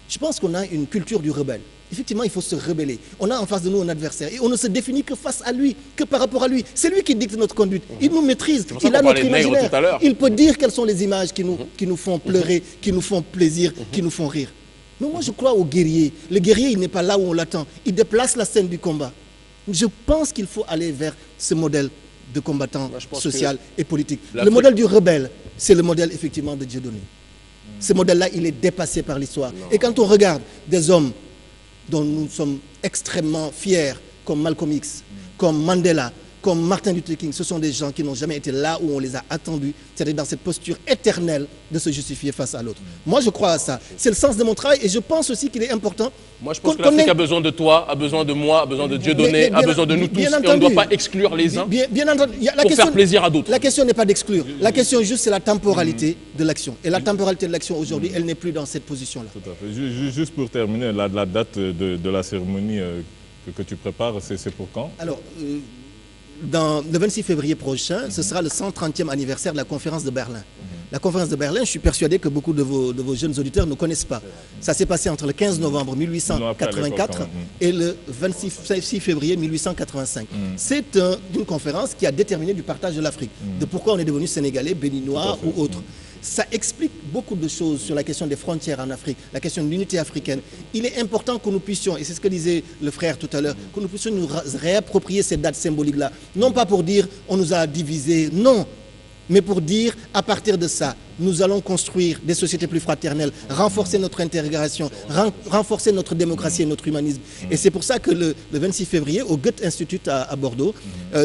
Je pense qu'on a une culture du rebelle. effectivement, il faut se rebeller. On a en face de nous un adversaire et on ne se définit que face à lui, que par rapport à lui. C'est lui qui dicte notre conduite. Il nous maîtrise, il a notre imaginaire. Il peut dire quelles sont les images qui nous font pleurer, qui nous font plaisir, qui nous font rire. Mais moi, je crois au guerrier. Le guerrier, il n'est pas là où on l'attend. Il déplace la scène du combat. Je pense qu'il faut aller vers ce modèle de combattant social et politique. Le modèle du rebelle, c'est le modèle effectivement de Dieudonné. Ce modèle-là, il est dépassé par l'histoire. Et quand on regarde des hommes dont nous sommes extrêmement fiers, comme Malcolm X, comme Mandela, comme Martin Luther King, ce sont des gens qui n'ont jamais été là où on les a attendus, c'est-à-dire dans cette posture éternelle de se justifier face à l'autre. Moi, je crois à ça. C'est le sens de mon travail et je pense aussi qu'il est important. Moi, je pense que l'Afrique a besoin de toi, a besoin de moi, a besoin de Dieudonné, a besoin de nous tous. Et on ne doit pas exclure les uns pour faire plaisir à d'autres. La question n'est pas d'exclure. La question juste, c'est la temporalité de l'action. Et la temporalité de l'action, aujourd'hui, elle n'est plus dans cette position-là. Tout à fait. Juste pour terminer, la date de la cérémonie que tu prépares, c'est pour quand? Alors, le 26 février prochain, ce sera le 130e anniversaire de la conférence de Berlin. La conférence de Berlin, je suis persuadé que beaucoup de vos jeunes auditeurs ne connaissent pas. Ça s'est passé entre le 15 novembre 1884 et le 26 février 1885. C'est une conférence qui a déterminé du partage de l'Afrique, de pourquoi on est devenu sénégalais, béninois ou autre. Ça explique beaucoup de choses sur la question des frontières en Afrique, la question de l'unité africaine. Il est important que nous puissions, et c'est ce que disait le frère tout à l'heure, que nous puissions nous réapproprier ces dates symboliques-là. Non pas pour dire on nous a divisés, non, mais pour dire à partir de ça, nous allons construire des sociétés plus fraternelles, renforcer notre intégration, renforcer notre démocratie et notre humanisme. Et c'est pour ça que le 26 février, au Goethe Institut à Bordeaux,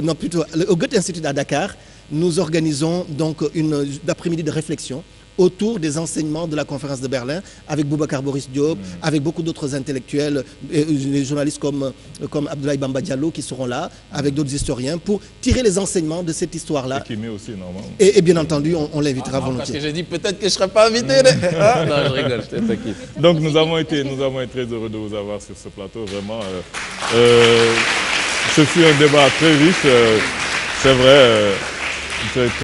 non plutôt au Goethe Institut à Dakar, nous organisons donc une après-midi de réflexion autour des enseignements de la conférence de Berlin avec Boubacar Boris Diop, avec beaucoup d'autres intellectuels, des journalistes comme Abdoulaye Bamba Diallo qui seront là, avec d'autres historiens, pour tirer les enseignements de cette histoire-là. Et Kimé aussi, normalement. Et bien entendu, on l'invitera volontiers. Parce que j'ai dit peut-être que je ne serai pas invité. Non, je rigole, je t'inquiète. Donc nous avons été très heureux de vous avoir sur ce plateau, vraiment. Ce fut un débat très riche, c'est vrai.